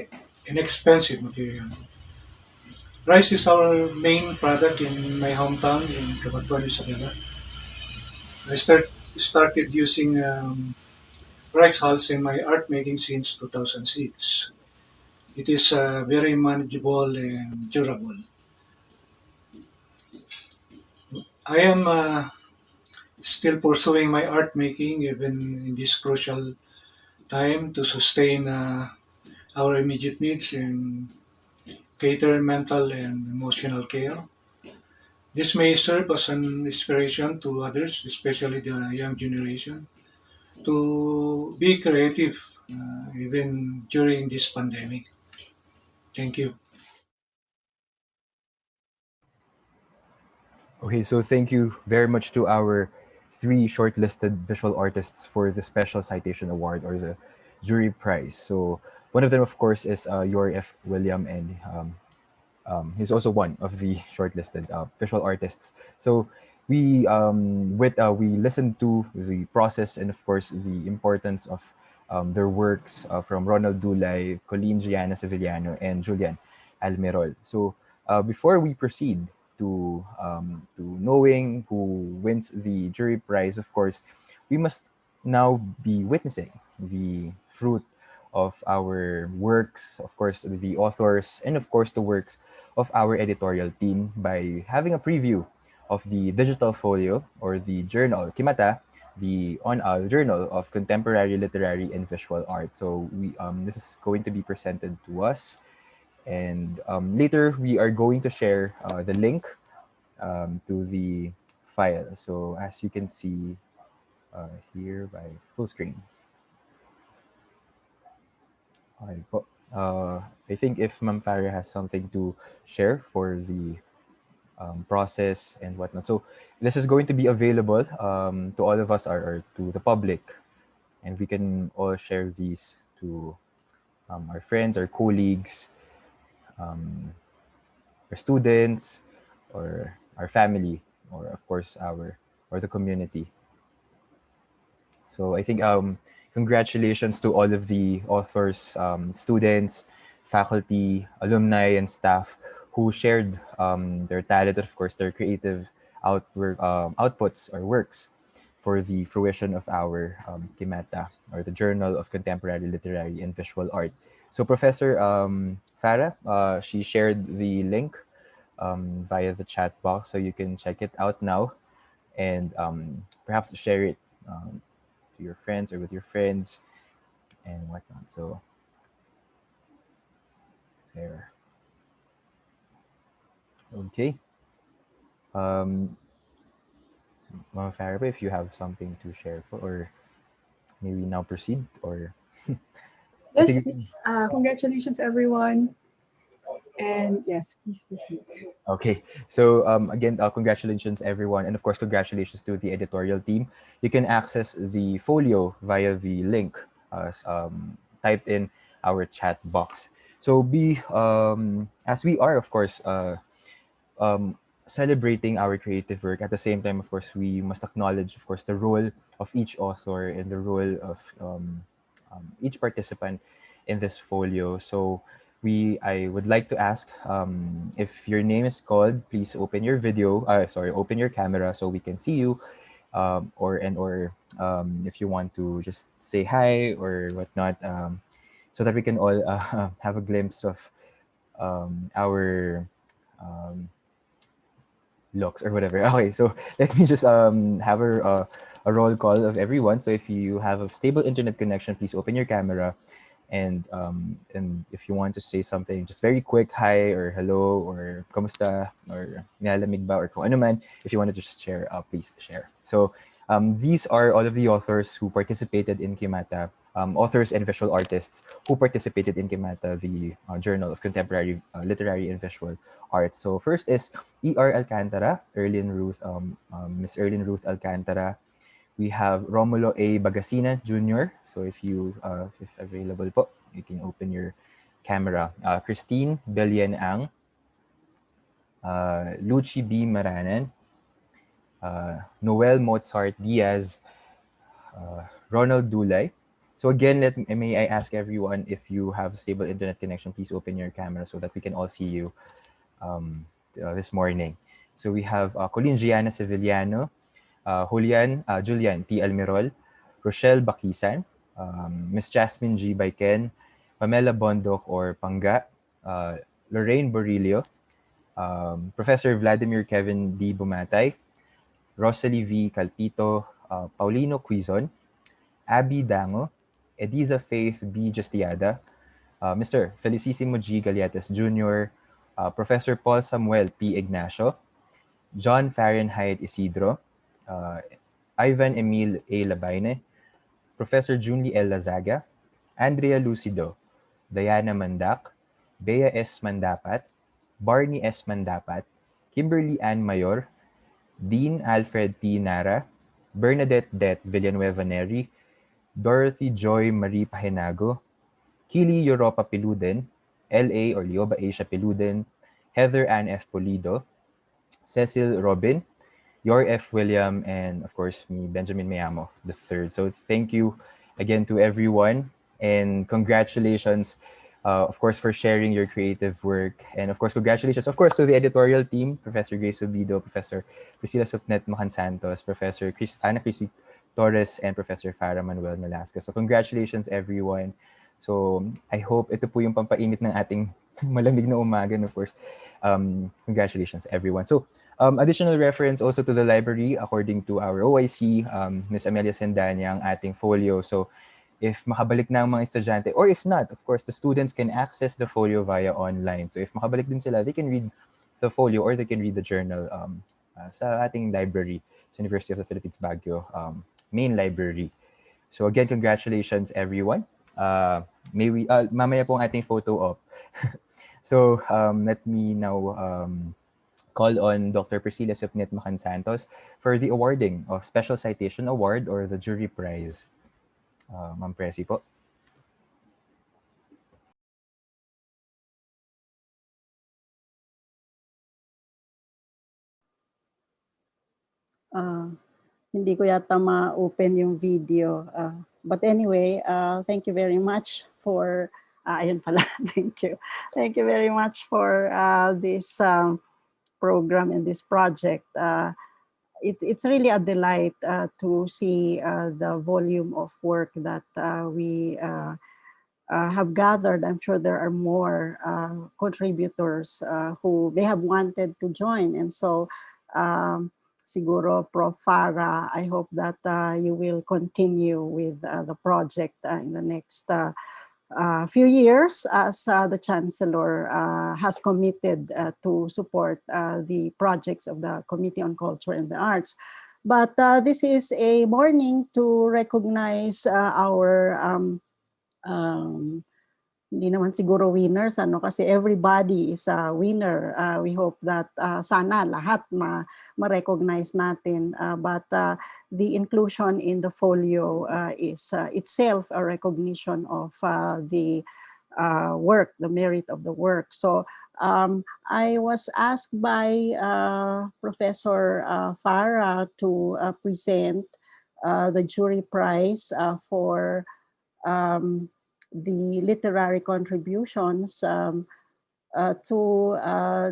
inexpensive material. Rice is our main product in my hometown in Cabanatuan, Isabela. I started using rice hulls in my art making since 2006. It is very manageable and durable. I am still pursuing my art making even in this crucial time to sustain our immediate needs and cater mental and emotional care. This may serve as an inspiration to others, especially the young generation, to be creative even during this pandemic. Thank you. Okay, so thank you very much to our three shortlisted visual artists for the Special Citation Award or the jury prize. So one of them, of course, is Yor F. William, and he's also one of the shortlisted visual artists. So we listened to the process and of course the importance of their works from Ronald Doulay, Colleen, Giannis, Evilliano, and Julian Almirol. So before we proceed to knowing who wins the jury prize, of course, we must now be witnessing the fruit of our works, of course, the authors, and of course, the works of our editorial team by having a preview of the digital folio or the journal, Kimata, the journal of contemporary literary and visual art. So this is going to be presented to us. And later, we are going to share the link to the file. So as you can see here by full screen. Okay po. I think if Ma'am Farah has something to share for the process and whatnot. So this is going to be available to all of us or to the public, and we can all share these to our friends, our colleagues, our students, or our family, or of course or the community. So I think congratulations to all of the authors, students, faculty, alumni, and staff who shared their talent, of course, their creative outputs or works for the fruition of our Kimata, or the Journal of Contemporary Literary and Visual Art. So Professor Farah, she shared the link via the chat box, so you can check it out now and perhaps share it to your friends or with your friends and whatnot. So there. Okay. Mama Farah, if you have something to share or maybe now proceed or I Yes, think please. Congratulations, everyone. And yes, please proceed. okay. So again, congratulations everyone, and of course, congratulations to the editorial team. You can access the folio via the link typed in our chat box. So be as we are, of course, um, celebrating our creative work. At the same time, of course, we must acknowledge, of course, the role of each author and the role of each participant in this folio. So I would like to ask if your name is called, please open your open your camera so we can see you, or if you want to just say hi or whatnot, so that we can all have a glimpse of our um, looks or whatever. Okay, so let me just have a roll call of everyone. So if you have a stable internet connection, please open your camera, and if you want to say something, just very quick, hi or hello or kamusta or nilalamig ba or kung ano man. If you want to just share, please share. So these are all of the authors who participated in Kimata. Authors and visual artists who participated in Kimata, the Journal of Contemporary Literary and Visual Art. So first is E.R. Alcantara, Miss Erlyn Ruth Alcantara. We have Romulo A. Bagasina Jr. So if available po, you can open your camera. Christine Belian Ang, Lucy B. Maranan, Noel Mozart Diaz, Ronald Doulay. So again, may I ask everyone, if you have a stable internet connection, please open your camera so that we can all see you this morning. So we have Colleen Giannis Evilliano, Julian T. Almirol, Rochelle Bakisan, Miss Jasmine G. by Ken, Pamela Bondok or Pangga, Lorraine Borillo, Professor Vladimir Kevin D. Bumatay, Rosalie V. Calpito, Paulino Quizon, Abby Dango, Ediza Faith B. Justiada, Mr. Felicissimo G. Galeates Jr., Professor Paul Samuel P. Ignacio, John Fahrenheit Isidro, Ivan Emil A. Labaine, Professor Junlie L. Lazaga, Andrea Lucido, Diana Mandak, Bea S. Mandapat, Barney S. Mandapat, Kimberly Ann Mayor, Dean Alfred T. Nara, Bernadette Det Villanueva Neri, Dorothy Joy Marie Pahenago, Kili Europa Piluden, L.A. or Lioba Asia Piluden, Heather Ann F. Polido, Cecil Robin, Yor F. William, and of course me, Benjamin Mayamo the third. So thank you again to everyone, and congratulations, of course, for sharing your creative work, and of course, congratulations, of course, to the editorial team, Professor Grace Obido, Professor Priscilla Supnet Macan Santos, Professor Ana Cristi Torres, and Professor Farah Manuel Nolasco. So congratulations, everyone. So I hope ito po yung pampainit ng ating malamig na umaga, and of course, congratulations, everyone. So additional reference also to the library, according to our OIC, Ms. Amelia Sendanya, ang ating folio. So if makabalik na ang mga estudyante, or if not, of course, the students can access the folio via online. So if makabalik din sila, they can read the folio or they can read the journal sa ating library, sa University of the Philippines Baguio main library. So again, congratulations, everyone. Mamaya po ang ating photo op. So let me now call on Dr. Priscilla Supnet Macan Santos for the awarding of Special Citation Award or the Jury Prize. Ma'am Presi po. Hindi ko yata ma-open yung video. But anyway, thank you very much for, ayun pala, thank you. Thank you very much for this program and this project. It's really a delight to see the volume of work that we have gathered. I'm sure there are more contributors who they have wanted to join. And so siguro, Prof. Farah, I hope that you will continue with the project in the next few years as the Chancellor has committed to support the projects of the Committee on Culture and the Arts. But this is a morning to recognize our hindi naman siguro winners, kasi everybody is a winner. We hope that sana lahat ma-recognize natin. But the inclusion in the folio is itself a recognition of the work, the merit of the work. So I was asked by Professor Farah to present the jury prize for the literary contributions to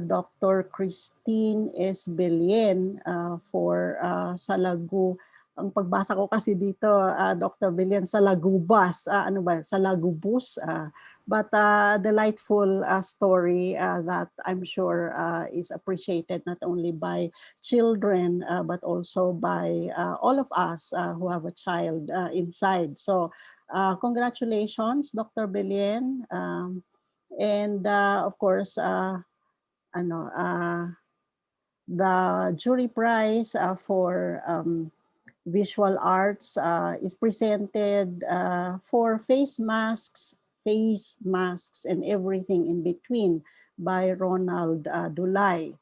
Dr. Christine S. Belien for Salagu. Ang pagbasa ko kasi dito, Dr. Belien, Salagubas, Salagubus. But delightful story that I'm sure is appreciated not only by children, but also by all of us who have a child inside. So congratulations, Dr. Belien. And of course, the jury prize for visual arts is presented for face masks, and everything in between by Ronald Doulay.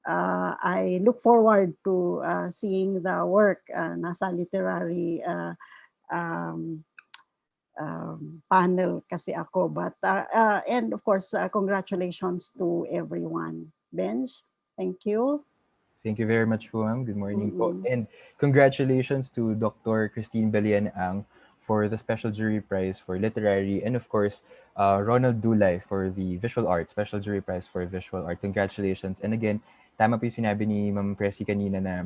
I look forward to seeing the work. Nasa literary panel kasi ako, but and of course congratulations to everyone. Benj, thank you. Thank you very much po, ma'am. Good morning po. And congratulations to Dr. Christine Belian Ang for the Special Jury Prize for Literary, and of course, Ronald Doulay for the Visual Art, Special Jury Prize for Visual Art. Congratulations. And again, tama po yung sinabi ni Ma'am Presi kanina na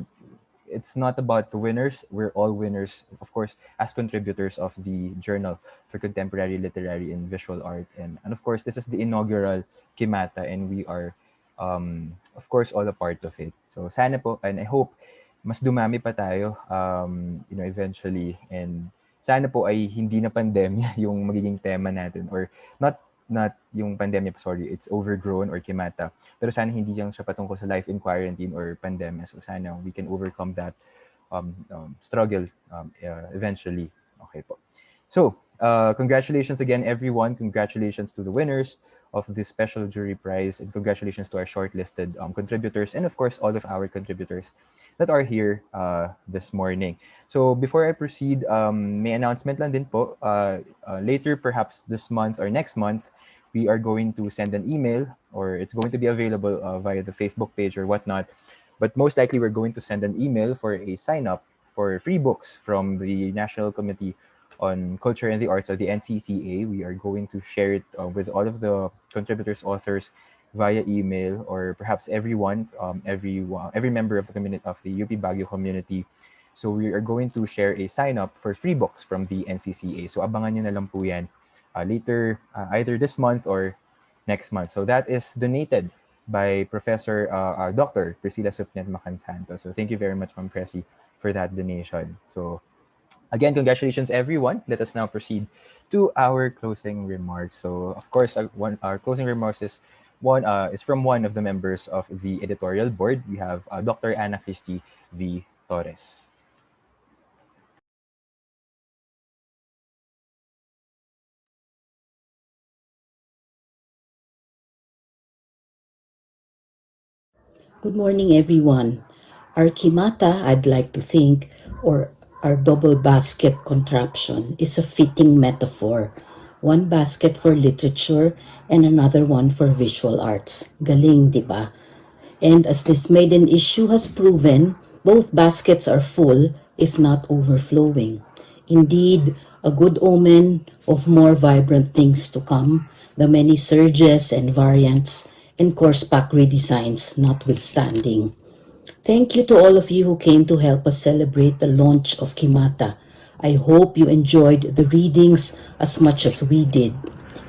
it's not about the winners. We're all winners, of course, as contributors of the Journal for Contemporary Literary and Visual Art. And of course, this is the inaugural Kimata, and we are, of course, all a part of it. So sana po, and I hope mas dumami pa tayo, eventually. And sana po ay hindi na pandemya yung magiging tema natin, or not yung pandemya, sorry, it's overgrown or Kimata. Pero sana hindi lang siya patungkol sa life in quarantine or pandemya. So sana we can overcome that struggle eventually. Okay po. So, congratulations again, everyone. Congratulations to the winners of this special jury prize, and congratulations to our shortlisted contributors, and of course, all of our contributors that are here this morning. So, before I proceed, may announcement lang din po. Later, perhaps this month or next month, we are going to send an email, or it's going to be available via the Facebook page or whatnot. But most likely, we're going to send an email for a sign up for free books from the National Committee on Culture and the Arts, or the NCCA. We are going to share it with all of the contributors, authors, via email, or perhaps everyone, every member of the community of the UP Baguio community. So we are going to share a sign up for free books from the NCCA. So abangan nyo na lang po yan later, either this month or next month. So that is donated by Professor Dr. Priscilla Supnet Macansanto. So thank you very much, Ma'am Presi, for that donation. So again, congratulations, everyone. Let us now proceed to our closing remarks. So, of course, our closing remarks is from one of the members of the editorial board. We have Dr. Ana Christie V. Torres. Good morning, everyone. Our kimata, I'd like to think, or our double basket contraption, is a fitting metaphor. One basket for literature and another one for visual arts. Galing, di ba? And as this maiden issue has proven, both baskets are full, if not overflowing. Indeed, a good omen of more vibrant things to come, the many surges and variants, and course pack redesigns notwithstanding. Thank you to all of you who came to help us celebrate the launch of Kimata. I hope you enjoyed the readings as much as we did.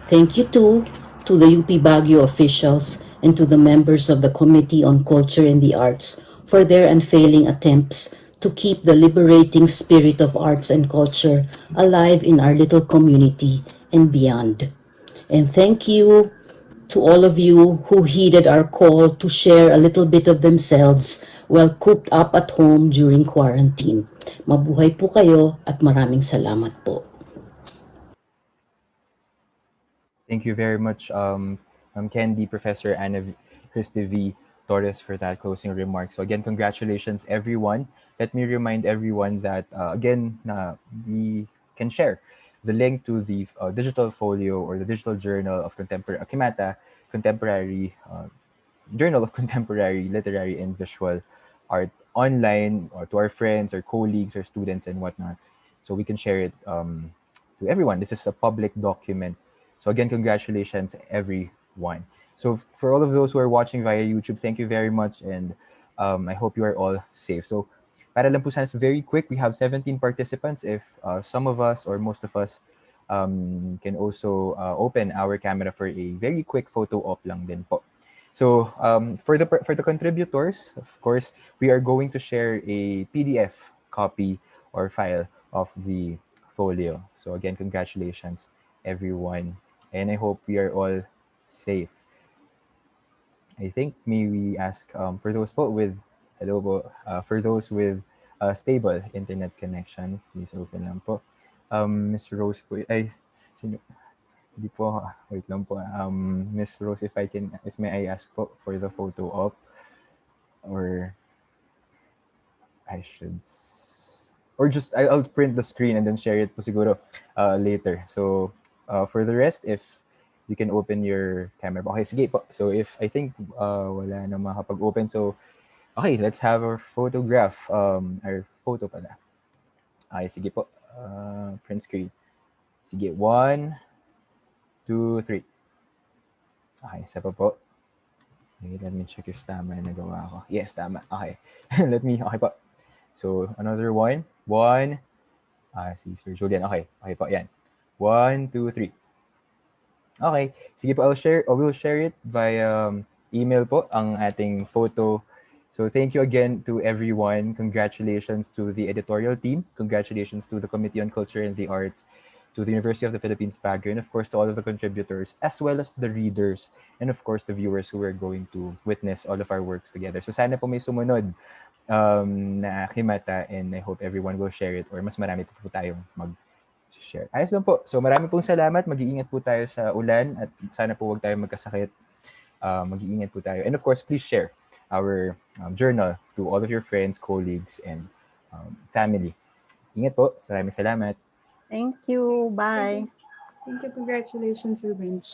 Thank you too to the UP Baguio officials and to the members of the Committee on Culture and the Arts for their unfailing attempts to keep the liberating spirit of arts and culture alive in our little community and beyond. And thank you to all of you who heeded our call to share a little bit of themselves while cooped up at home during quarantine. Mabuhay po kayo at maraming salamat po. Thank you very much, Candy, Professor Christy V. Torres, for that closing remark. So again, congratulations, everyone. Let me remind everyone that, again, we can share the link to the digital folio or the digital journal of Kimata, Contemporary Journal of Contemporary Literary and Visual Art online, or to our friends or colleagues or students and whatnot. So we can share it to everyone. This is a public document. So again, congratulations, everyone. So for all of those who are watching via YouTube, thank you very much, and I hope you are all safe. So para lang po sana, very quick, we have 17 participants. If some of us or most of us can also open our camera for a very quick photo op lang din po. So for the contributors, of course, we are going to share a PDF copy or file of the folio. So again, congratulations, everyone, and I hope we are all safe. I think maybe ask for those with for those with stable internet connection, please open lang po. Miss Rose po, ay, sino? Hindi po, wait lang po. Miss Rose, if may I ask po for the photo op, or I should, or just I'll print the screen and then share it po siguro later. So for the rest, if you can open your camera. Okay, sige po. So if I think wala na makapag-open, so okay, let's have our photograph. Our photo pala. Okay, sige po. Print screen. Sige, 1, 2, 3. Okay, isa pa po. Okay, let me check if tama yung nagawa ko. Yes, tama. Okay. Okay po. So, another one. One. Si Sir Julian. Okay. Okay po. Yan. 1, 2, 3. Okay. Sige po, we'll share it via email po ang ating photo. So thank you again to everyone. Congratulations to the editorial team. Congratulations to the Committee on Culture and the Arts, to the University of the Philippines, Baguio, and of course to all of the contributors, as well as the readers, and of course the viewers who are going to witness all of our works together. So sana po may sumunod na Kimata, and I hope everyone will share it, or mas marami po tayong mag-share. Ayos lang po. So marami pong salamat. Mag-iingat po tayo sa ulan at sana po huwag tayong magkasakit. Mag-iingat po tayo. And of course, please share our journal to all of your friends, colleagues, and family. Ingat po. Maraming salamat. Thank you. Bye. Thank you. Congratulations, Ruben.